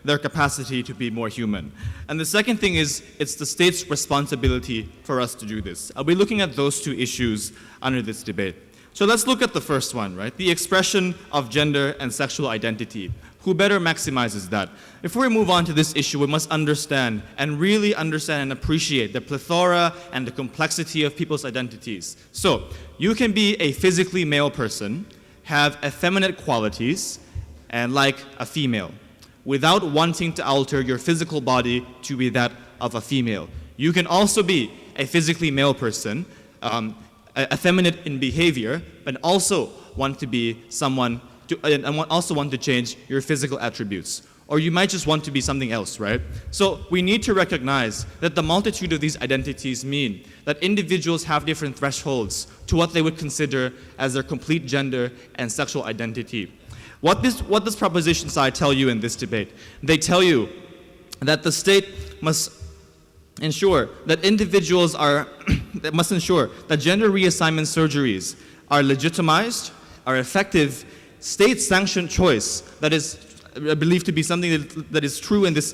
[SPEAKER 7] their capacity to be more human. And the second thing is, it's the state's responsibility for us to do this. I'll be looking at those two issues under this debate. So let's look at the first one, right? The expression of gender and sexual identity. Who better maximizes that? Before we move on to this issue, we must understand and really understand and appreciate the plethora and the complexity of people's identities. So, you can be a physically male person, have effeminate qualities, and like a female, without wanting to alter your physical body to be that of a female. You can also be a physically male person, effeminate in behavior, but also want to be someone and also want to change your physical attributes. Or you might just want to be something else, right? So we need to recognize that the multitude of these identities mean that individuals have different thresholds to what they would consider as their complete gender and sexual identity. What does proposition side tell you in this debate? They tell you that the state must ensure that individuals must ensure that gender reassignment surgeries are legitimized, are effective, state-sanctioned choice that is believed to be something that is true in this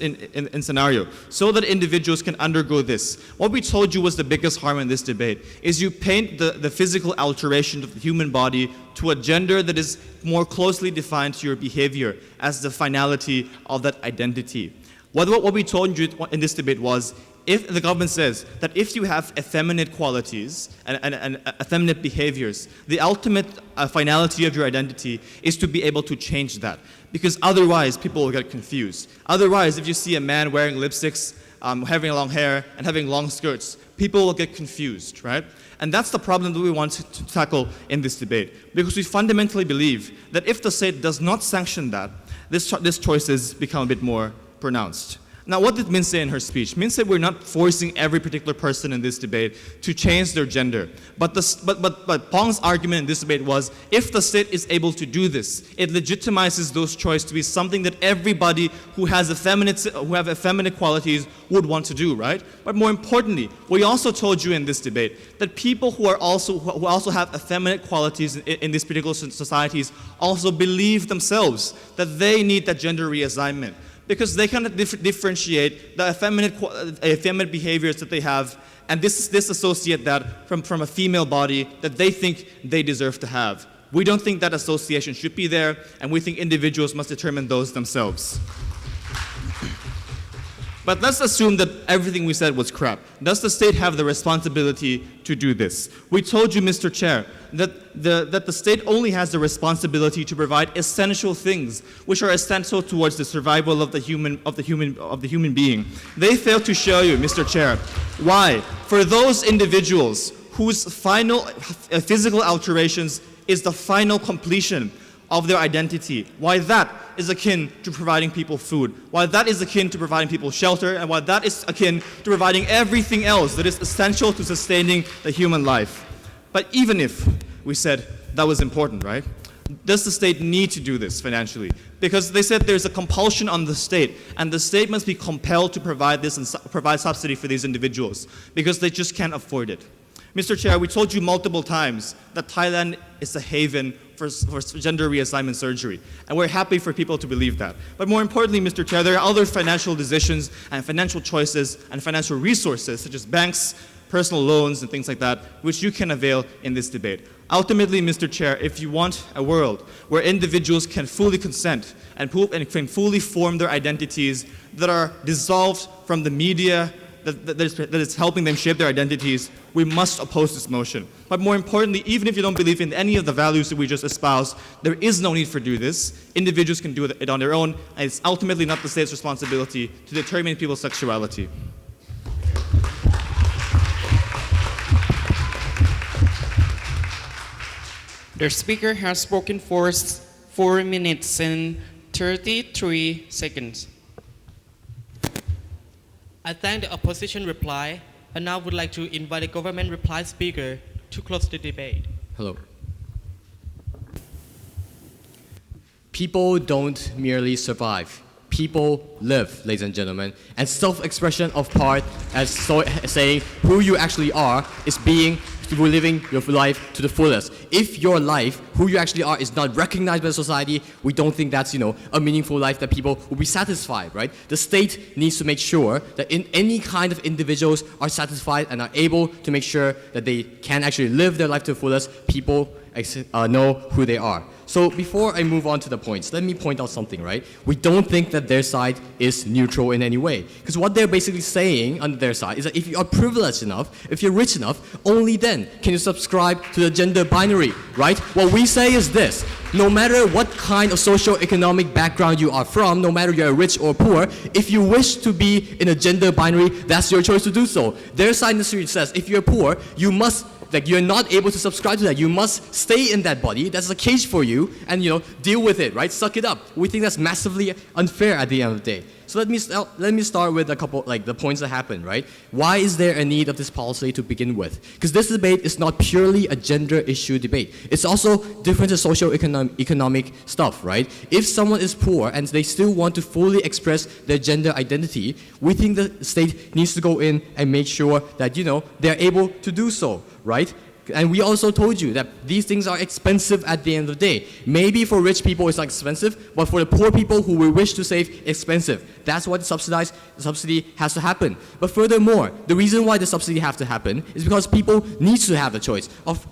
[SPEAKER 7] scenario, so that individuals can undergo this. What we told you was the biggest harm in this debate is you paint the physical alteration of the human body to a gender that is more closely defined to your behavior as the finality of that identity. What we told you in this debate was, if the government says that if you have effeminate qualities and effeminate behaviors, the ultimate finality of your identity is to be able to change that. Because otherwise, people will get confused. Otherwise, if you see a man wearing lipsticks, having long hair, and having long skirts, people will get confused, right? And that's the problem that we want to tackle in this debate. Because we fundamentally believe that if the state does not sanction that, these choices become a bit more pronounced. Now, what did Min say in her speech? Min said we're not forcing every particular person in this debate to change their gender. But Pong's argument in this debate was, if the state is able to do this, it legitimizes those choices to be something that everybody who have effeminate qualities would want to do, right? But more importantly, we also told you in this debate that people who also have effeminate qualities in these particular societies also believe themselves that they need that gender reassignment, because they cannot differentiate the effeminate behaviors that they have and disassociate that from a female body that they think they deserve to have. We don't think that association should be there, and we think individuals must determine those themselves. But let's assume that everything we said was crap. Does the state have the responsibility to do this? We told you, Mr. Chair, that the state only has the responsibility to provide essential things which are essential towards the survival of the human being. They failed to show you, Mr. Chair, why, for those individuals whose final physical alterations is the final completion of their identity, why that is akin to providing people food, why that is akin to providing people shelter, and why that is akin to providing everything else that is essential to sustaining the human life. But even if we said that was important, right? Does the state need to do this financially? Because they said there's a compulsion on the state, and the state must be compelled to provide this and provide subsidy for these individuals, because they just can't afford it. Mr. Chair, we told you multiple times that Thailand is a haven for gender reassignment surgery, and we're happy for people to believe that. But more importantly, Mr. Chair, there are other financial decisions and financial choices and financial resources, such as banks, personal loans, and things like that, which you can avail in this debate. Ultimately, Mr. Chair, if you want a world where individuals can fully consent and can fully form their identities that are dissolved from the media, that is helping them shape their identities, we must oppose this motion. But more importantly, even if you don't believe in any of the values that we just espoused, there is no need for do this. Individuals can do it on their own, and it's ultimately not the state's responsibility to determine people's sexuality.
[SPEAKER 14] The speaker has spoken for 4 minutes and 33 seconds.
[SPEAKER 10] I thank the opposition reply, and now would like to invite the government reply speaker to close the debate.
[SPEAKER 11] Hello. People don't merely survive. People live, ladies and gentlemen. And self-expression of part as saying who you actually are is being living your life to the fullest. If your life, who you actually are, is not recognized by society, we don't think that's, a meaningful life that people will be satisfied, right? The state needs to make sure that in any kind of individuals are satisfied and are able to make sure that they can actually live their life to the fullest. People know who they are. So before I move on to the points, let me point out something, right? We don't think that their side is neutral in any way. Because what they're basically saying on their side is that if you are privileged enough, if you're rich enough, only then can you subscribe to the gender binary, right? What we say is this: no matter what kind of socio-economic background you are from, no matter you're rich or poor, if you wish to be in a gender binary, that's your choice to do so. Their side necessarily says if you're poor, you must you're not able to subscribe to that. You must stay in that body. That's a cage for you, and deal with it, right? Suck it up. We think that's massively unfair at the end of the day. So let me start with a couple the points that happen, right? Why is there a need of this policy to begin with? Because this debate is not purely a gender issue debate. It's also different to socio-economic stuff, right? If someone is poor and they still want to fully express their gender identity, we think the state needs to go in and make sure that they're able to do so, right? And we also told you that these things are expensive at the end of the day. Maybe for rich people it's not expensive, but for the poor people who we wish to save, expensive. That's why the subsidy has to happen. But furthermore, the reason why the subsidy has to happen is because people need to have the choice of,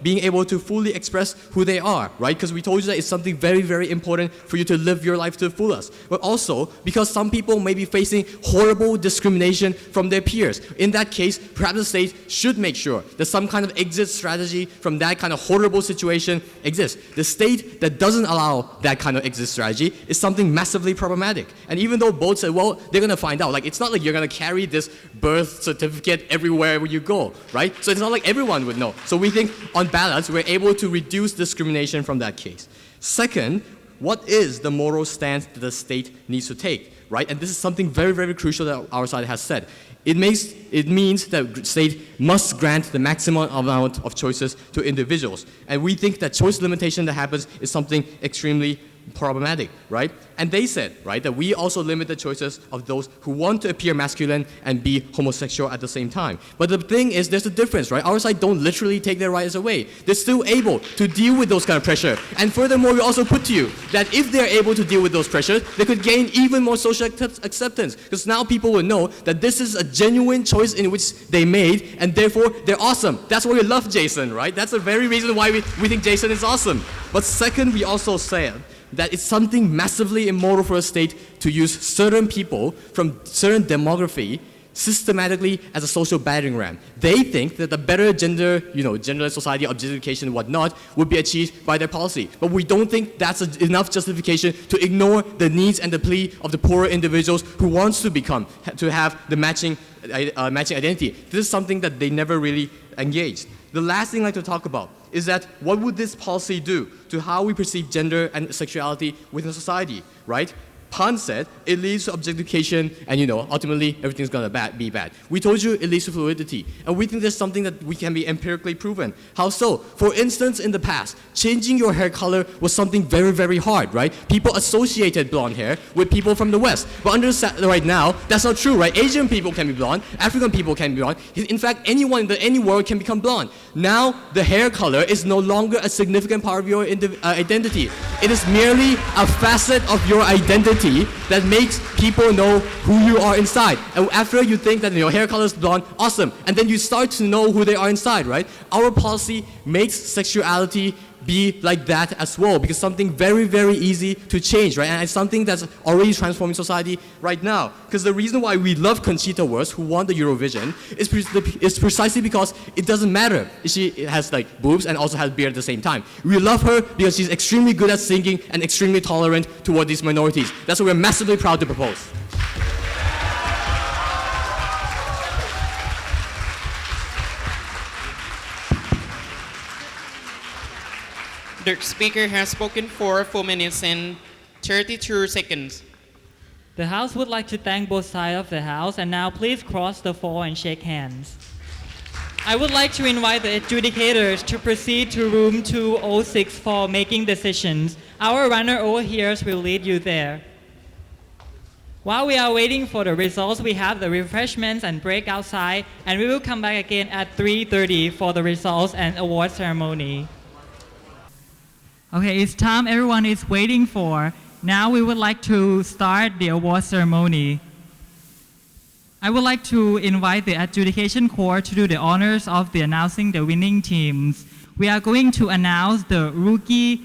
[SPEAKER 11] being able to fully express who they are, right? Because we told you that it's something very, very important for you to live your life to the fullest. But also because some people may be facing horrible discrimination from their peers. In that case, perhaps the state should make sure that some kind of exit strategy from that kind of horrible situation exists. The state that doesn't allow that kind of exit strategy is something massively problematic. And even though both said, well, they're going to find out. It's not like you're going to carry this birth certificate everywhere where you go, right? So it's not like everyone would know. So we think, on balance, we're able to reduce discrimination from that case. Second, what is the moral stance that the state needs to take, right? And this is something very, very crucial that our side has said. It means that the state must grant the maximum amount of choices to individuals. And we think that choice limitation that happens is something extremely problematic, right? And they said, right, that we also limit the choices of those who want to appear masculine and be homosexual at the same time. But the thing is, there's a difference, right? Our side don't literally take their rights away. They're still able to deal with those kind of pressure. And furthermore, we also put to you that if they're able to deal with those pressures, they could gain even more social acceptance. Because now people will know that this is a genuine choice in which they made, and therefore they're awesome. That's why we love Jason, right? That's the very reason why we think Jason is awesome. But second, we also said that it's something massively immoral for a state to use certain people from certain demography systematically as a social battering ram. They think that the better genderless society, objectification and whatnot would be achieved by their policy. But we don't think that's enough justification to ignore the needs and the plea of the poorer individuals who wants to have the matching identity. This is something that they never really engaged. The last thing I'd like to talk about is that what would this policy do to how we perceive gender and sexuality within society, right? Pan said it leads to objectification and, ultimately everything's going to be bad. We told you it leads to fluidity. And we think there's something that we can be empirically proven. How so? For instance, in the past, changing your hair color was something very, very hard, right? People associated blonde hair with people from the West. But right now, that's not true, right? Asian people can be blonde. African people can be blonde. In fact, anyone in any world can become blonde. Now, the hair color is no longer a significant part of your identity. It is merely a facet of your identity that makes people know who you are inside. And after you think that your hair color is blonde, awesome. And then you start to know who they are inside, right? Our policy makes sexuality be like that as well, because something very, very easy to change, right? And it's something that's already transforming society right now. Because the reason why we love Conchita Wurst, who won the Eurovision, is precisely because it doesn't matter if she has boobs and also has beard at the same time. We love her because she's extremely good at singing and extremely tolerant toward these minorities. That's what we're massively proud to propose.
[SPEAKER 14] The speaker has spoken for 4 minutes and 32 seconds.
[SPEAKER 1] The House would like to thank both sides of the House, and now please cross the floor and shake hands. I would like to invite the adjudicators to proceed to room 206 for making decisions. Our runner over here will lead you there. While we are waiting for the results, we have the refreshments and break outside, and we will come back again at 3:30 for the results and award ceremony. Okay, it's time everyone is waiting for. Now we would like to start the award ceremony. I would like to invite the adjudication corps to do the honors of the announcing the winning teams. We are going to announce the rookie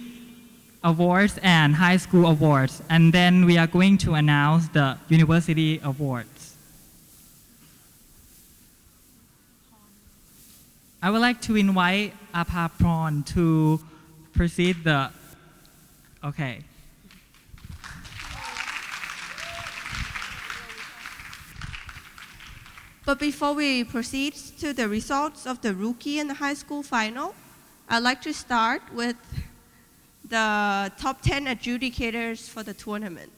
[SPEAKER 1] awards and high school awards, and then we are going to announce the university awards. I would like to invite Apapron to proceed the, okay.
[SPEAKER 5] But before we proceed to the results of the rookie and the high school final, I'd like to start with the top 10 adjudicators for the tournament.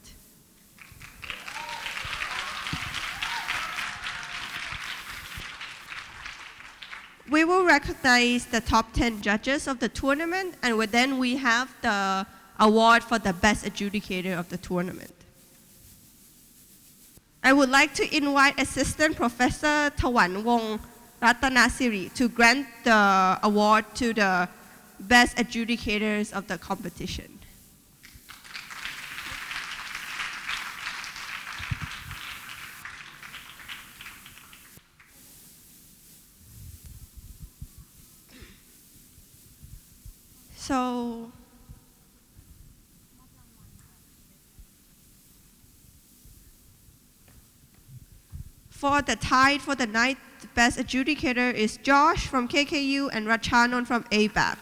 [SPEAKER 5] We will recognize the top 10 judges of the tournament, and then we have the award for the best adjudicator of the tournament. I would like to invite Assistant Professor Tawan Wong Ratanasiri to grant the award to the best adjudicators of the competition. So, for the tied for the ninth best adjudicator is Josh from KKU and Rachanon from ABAC.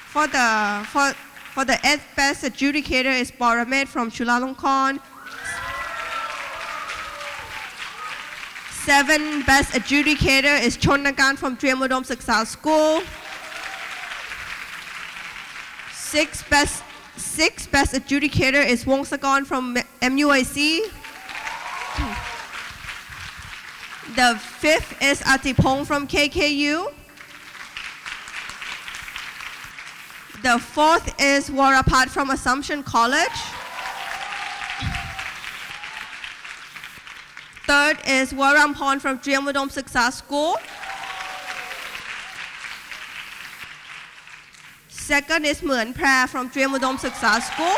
[SPEAKER 5] For the eighth best adjudicator is Baramed from Chulalongkorn. 7th best adjudicator is Chonagan from Triamodom Siksa School. 6th best adjudicator is Wongsagon from MUIC. The 5th is Atipong from KKU. The 4th is Warapat from Assumption College. 3rd is Warampon from Triamodom Siksa School. 2nd is Muan Pra from Triamodom Siksa School.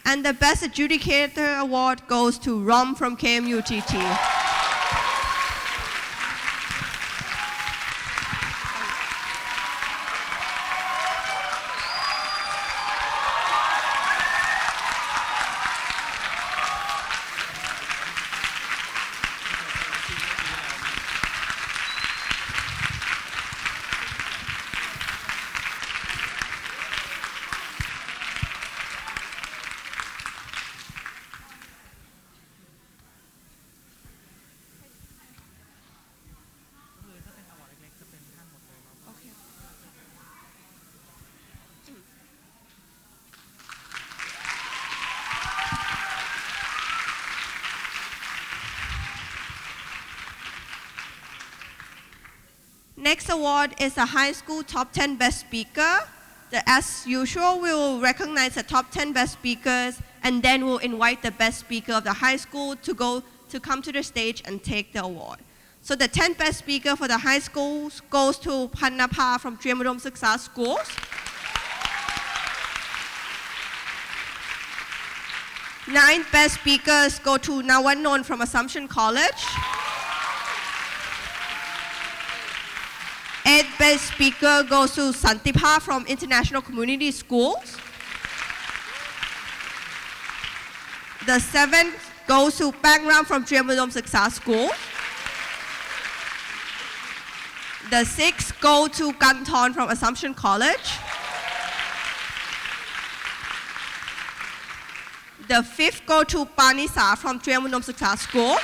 [SPEAKER 5] And the best adjudicator award goes to Rom from KMUTT. Next award is the high school top 10 best speaker. As usual, we will recognize the top 10 best speakers, and then we'll invite the best speaker of the high school to come to the stage and take the award. So the 10th best speaker for the high schools goes to Pannapa from Triamodom Siksa Schools. 9th best speakers go to Nawanon from Assumption College. 8th best speaker goes to Santipa from International Community Schools. The 7th goes to Pangram from Triamodom Siksa School. The 6th go to Kanton from Assumption College. The 5th go to Panisa from Triamodom Siksa School.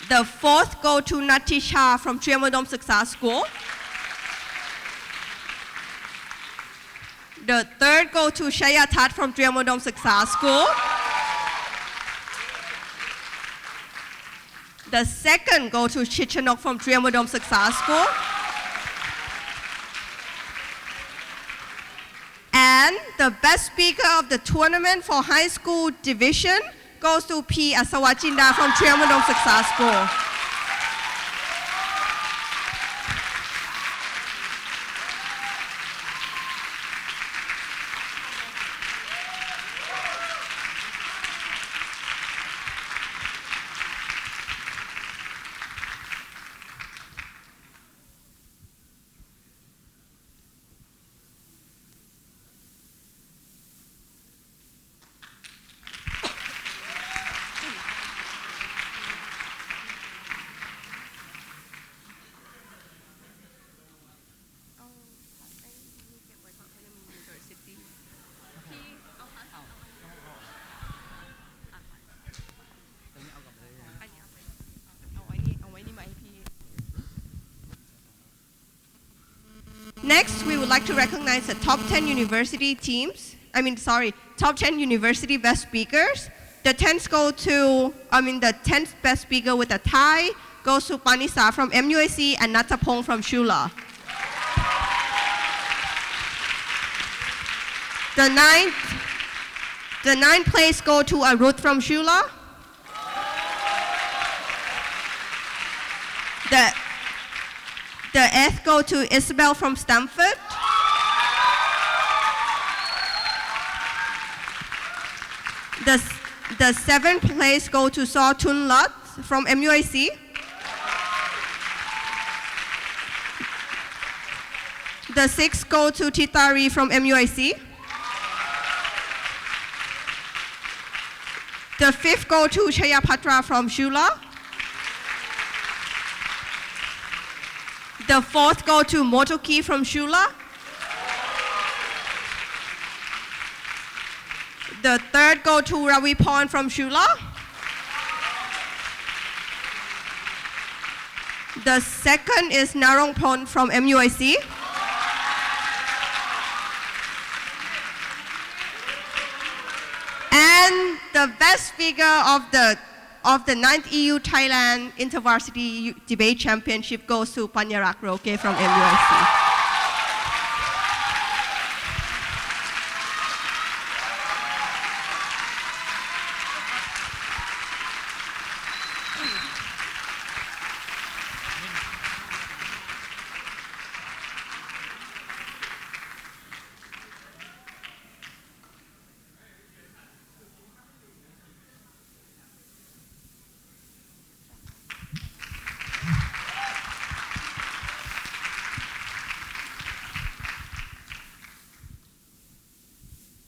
[SPEAKER 5] The 4th go to Natisha from Triamodom Siksa School. The 3rd go to Shayatat from Triamodom Siksa School. The 2nd go to Chichanok from Triamodom Siksa School. And the best speaker of the tournament for high school division goes to P. Asawachinda from Triamadong Saksa School. Next, we would like to recognize the top 10 university teams. Top 10 university best speakers. The 10th best speaker with a tie goes to Panisa from MUIC and Natapong from Shula. The ninth place go to Arut from Shula. The 8th go to Isabel from Stamford. The 7th place go to Saw Tun Lut from MUIC. The 6th go to Titari from MUIC. The 5th go to Chayapatra from Shula. The 4th go to Motoki from Shula. The 3rd go to Ravipon from Shula. The 2nd is Narongpon from MUIC. And the best speaker of the 9th EU Thailand InterVarsity Debate Championship goes to Panyarak Roke from MUIC.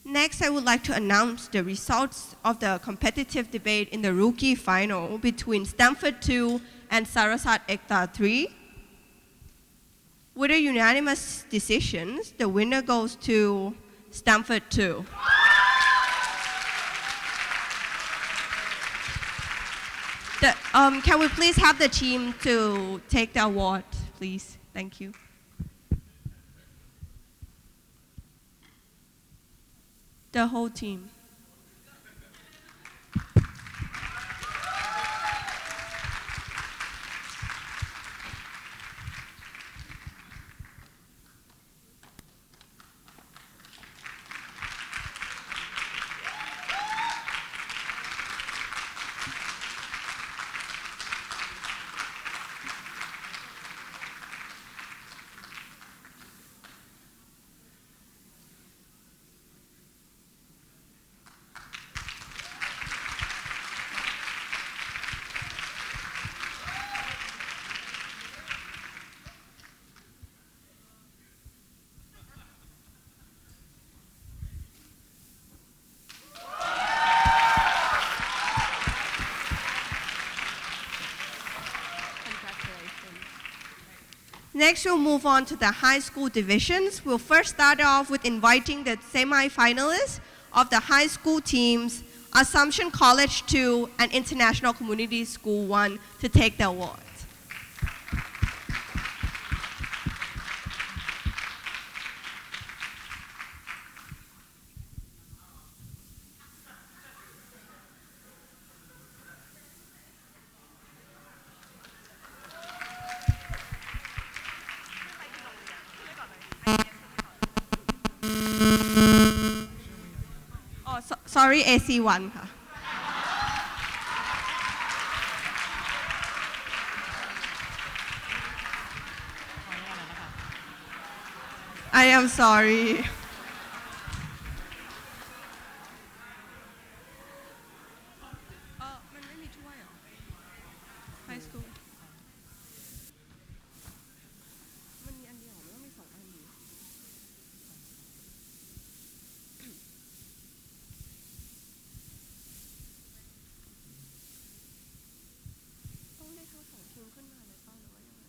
[SPEAKER 5] Next, I would like to announce the results of the competitive debate in the rookie final between Stamford 2 and Sarasat Ekta 3. With a unanimous decision, the winner goes to Stamford 2. Can we please have the team to take the award, please? Thank you. The whole team. Next, we'll move on to the high school divisions. We'll first start off with inviting the semi-finalists of the high school teams, Assumption College 2 and International Community School 1, to take the award. sorry AC1 ค่ะ I am sorry มันไม่มีถ้วยเหรอ High school มันมีอันเดียวไม่ต้องมี2 อันอยู่ต้องได้ทั้ง2 ทีมขึ้นมาเลยป่ะหรือว่ายังไง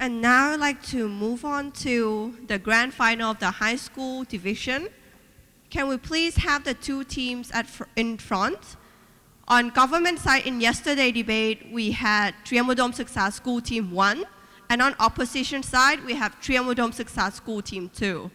[SPEAKER 5] And now I'd like to move on to the grand final of the high school division. Can we please have the 2 teams in front? On government side in yesterday debate, we had Triamudom Siksa School Team 1, and on opposition side, we have Triamudom Siksa School Team 2.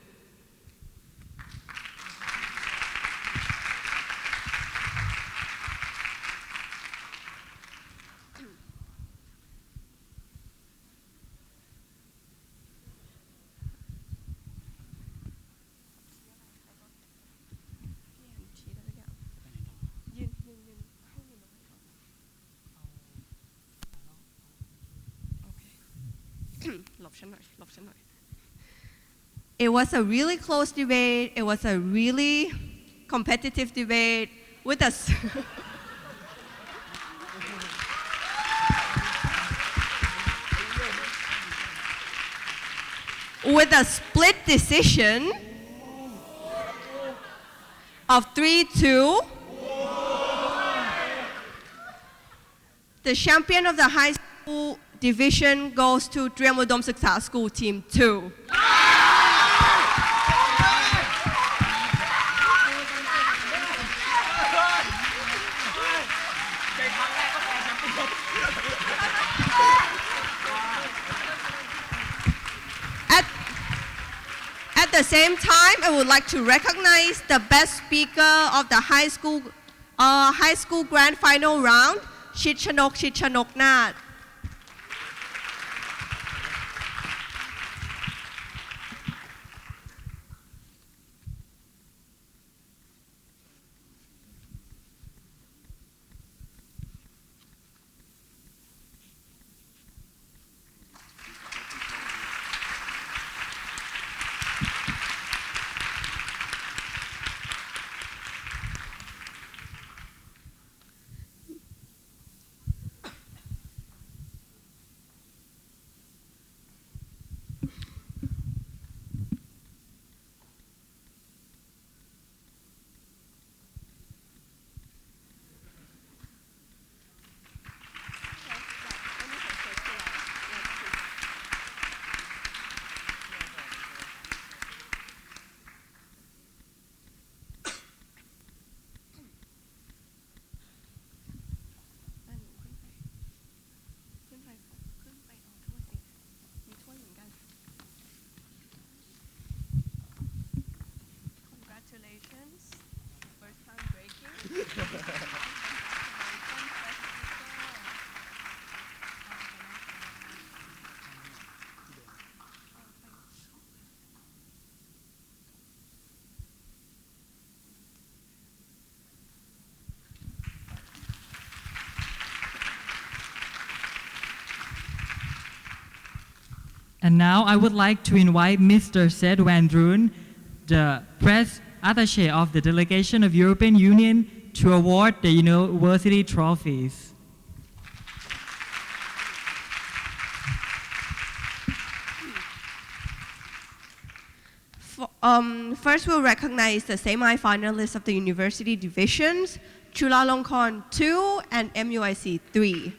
[SPEAKER 5] It was a really close debate. It was a really competitive debate with a with a split decision of 3-2. The champion of the high school division goes to Triamudom Siksa School Team 2. At the same time, I would like to recognize the best speaker of the high school grand final round, Chitchanok Nath. Congratulations. First time breaking.
[SPEAKER 1] And now I would like to invite Mr. Seth Van Droon, the press attaché of the delegation of European Union, to award the university trophies.
[SPEAKER 5] First, we'll recognize the semi-finalists of the university divisions, Chulalongkorn 2 and MUIC 3.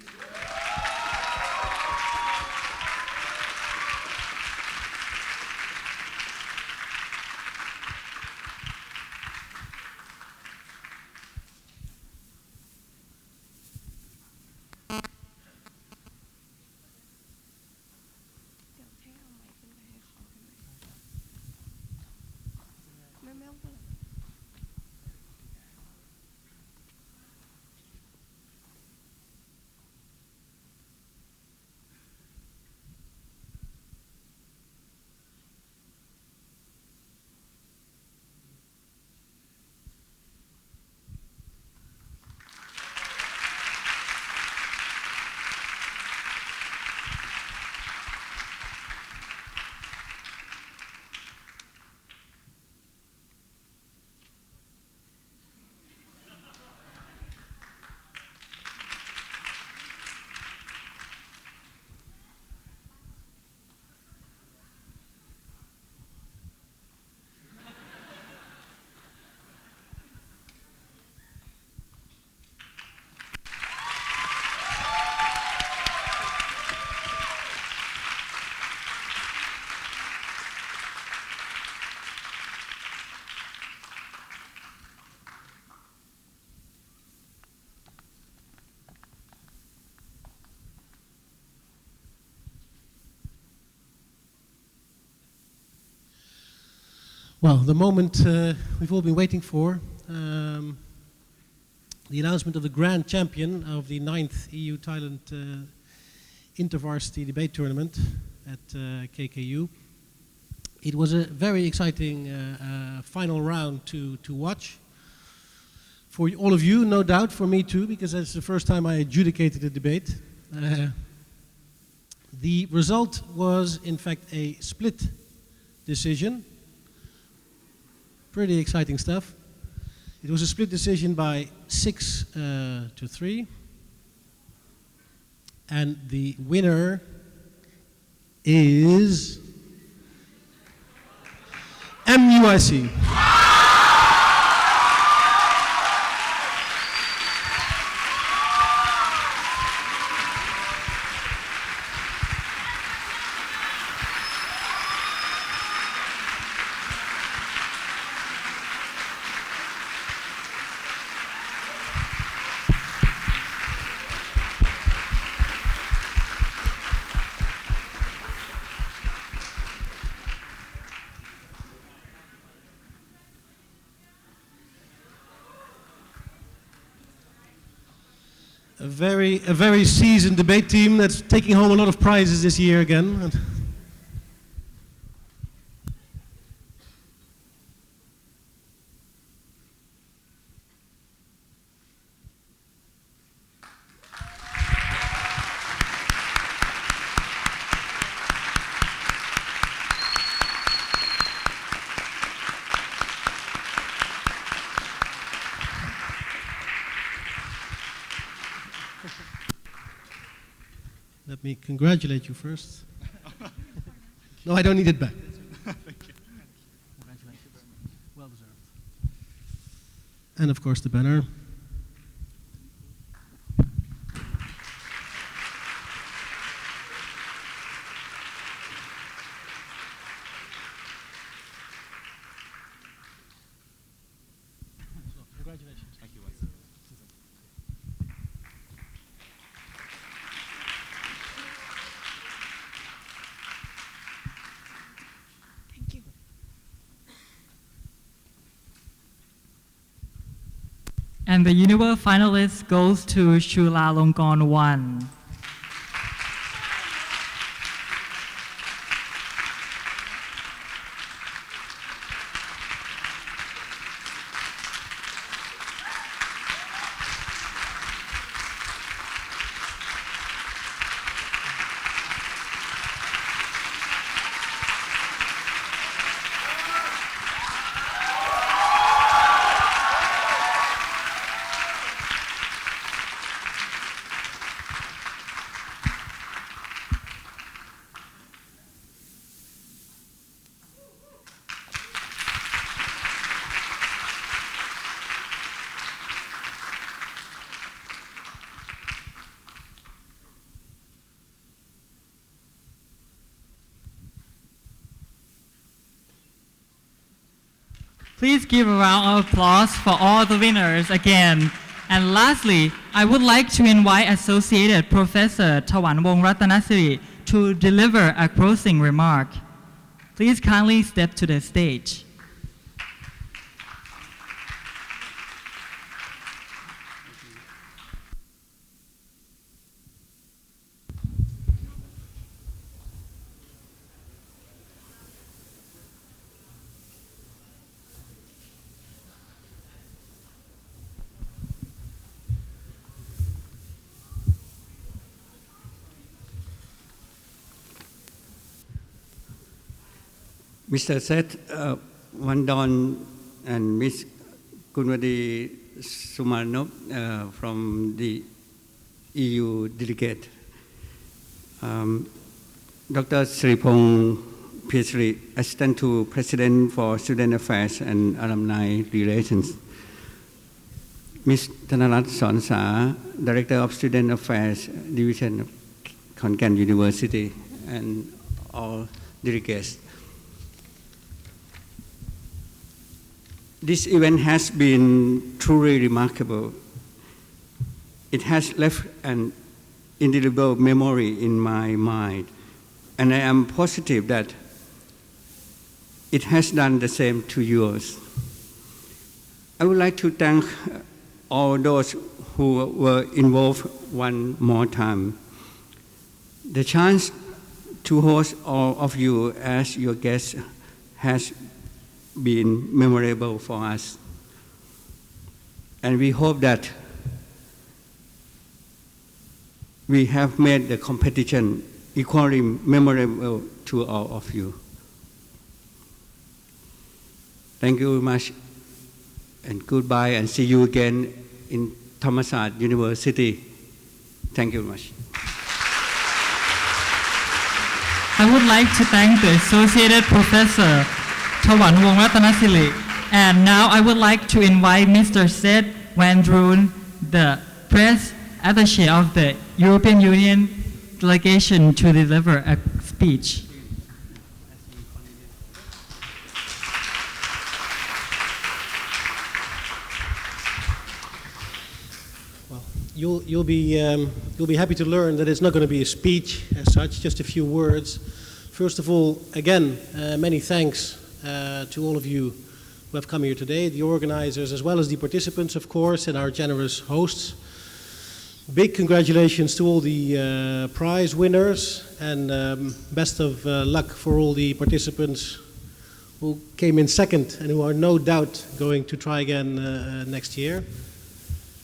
[SPEAKER 3] Well, the moment we've all been waiting for, the announcement of the grand champion of the 9th EU-Thailand InterVarsity Debate Tournament at KKU. It was a very exciting final round to watch. For all of you, no doubt, for me too, because that's the first time I adjudicated a debate. The result was, in fact, a split decision. Pretty exciting stuff. It was a split decision by 6 to 3. And the winner is MUIC. A very seasoned debate team that's taking home a lot of prizes this year again. Let me congratulate you first. No, I don't need it back.
[SPEAKER 7] Thank you.
[SPEAKER 3] Congratulations. Well deserved. And of course the banner. Congratulations.
[SPEAKER 7] Thank you.
[SPEAKER 1] And the Universe finalist goes to Chulalongkorn 1. Please give a round of applause for all the winners again. And lastly, I would like to invite Associated Professor Tawanwong Ratanasiri to deliver a closing remark. Please kindly step to the stage.
[SPEAKER 2] Mr. Seth Vandon and Ms. Kunwadi Sumarnop from the EU delegate, Dr. Sripong PhD, Assistant to President for Student Affairs and Alumni Relations, Ms. Thanarat Sonsa, Director of Student Affairs Division of Khon Kaen University, and all delegates. This event has been truly remarkable. It has left an indelible memory in my mind, and I am positive that it has done the same to yours. I would like to thank all those who were involved one more time. The chance to host all of you as your guests has been memorable for us. And we hope that we have made the competition equally memorable to all of you. Thank you very much, and goodbye, and see you again in Thammasat University. Thank you very much.
[SPEAKER 1] I would like to thank the Associated Professor Tawanwong Ratanasiri, and now I would like to invite Mr. Seth Vandroon, the press attaché of the European Union delegation, to deliver a speech.
[SPEAKER 3] Well, you'll be happy to learn that it's not going to be a speech as such, just a few words. First of all, again, many thanks to all of you who have come here today, the organizers as well as the participants, of course, and our generous hosts. Big congratulations to all the prize winners, and best of luck for all the participants who came in second and who are no doubt going to try again next year.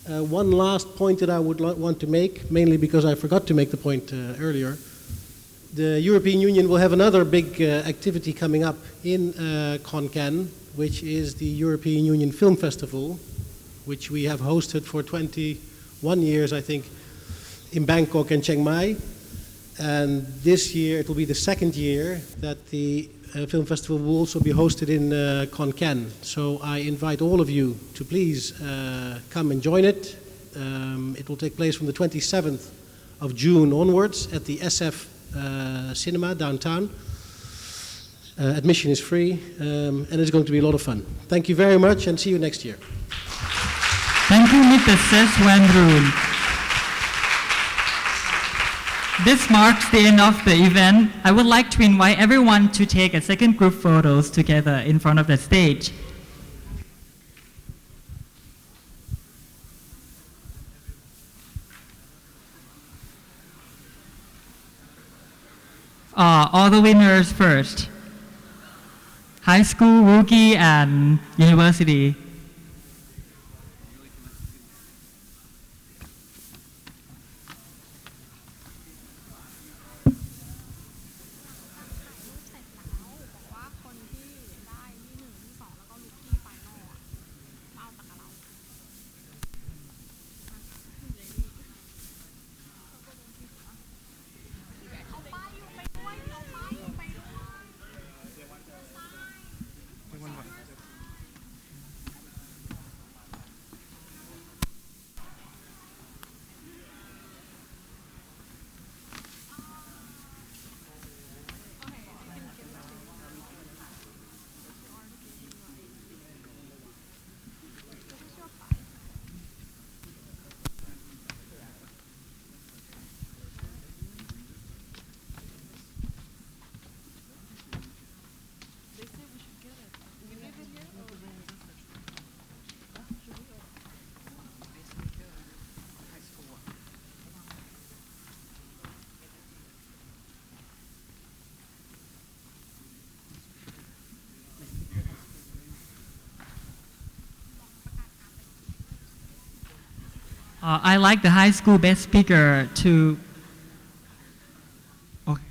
[SPEAKER 3] One last point that I would want to make, mainly because I forgot to make the point earlier. The European Union will have another big activity coming up in Khon Kaen, which is the European Union Film Festival, which we have hosted for 21 years, I think, in Bangkok and Chiang Mai. And this year, it will be the second year that the film festival will also be hosted in Khon Kaen. So I invite all of you to please come and join it. It will take place from the 27th of June onwards at the SF Cinema downtown. Admission is free, and it's going to be a lot of fun. Thank you very much, and see you next year.
[SPEAKER 1] Thank you, Mr. Seth Vandroon. This marks the end of the event. I would like to invite everyone to take a second group photos together in front of the stage. All the winners first. High school, rookie, and university. I like the high school best speaker to. Okay.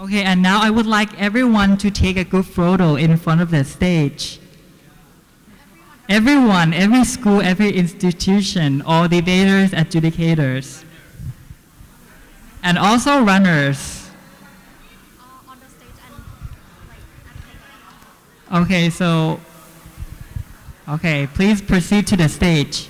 [SPEAKER 1] Okay, and now I would like everyone to take a good photo in front of the stage. Everyone, every school, every institution, all debaters, adjudicators, and also runners. Okay, so, okay, please proceed to the stage.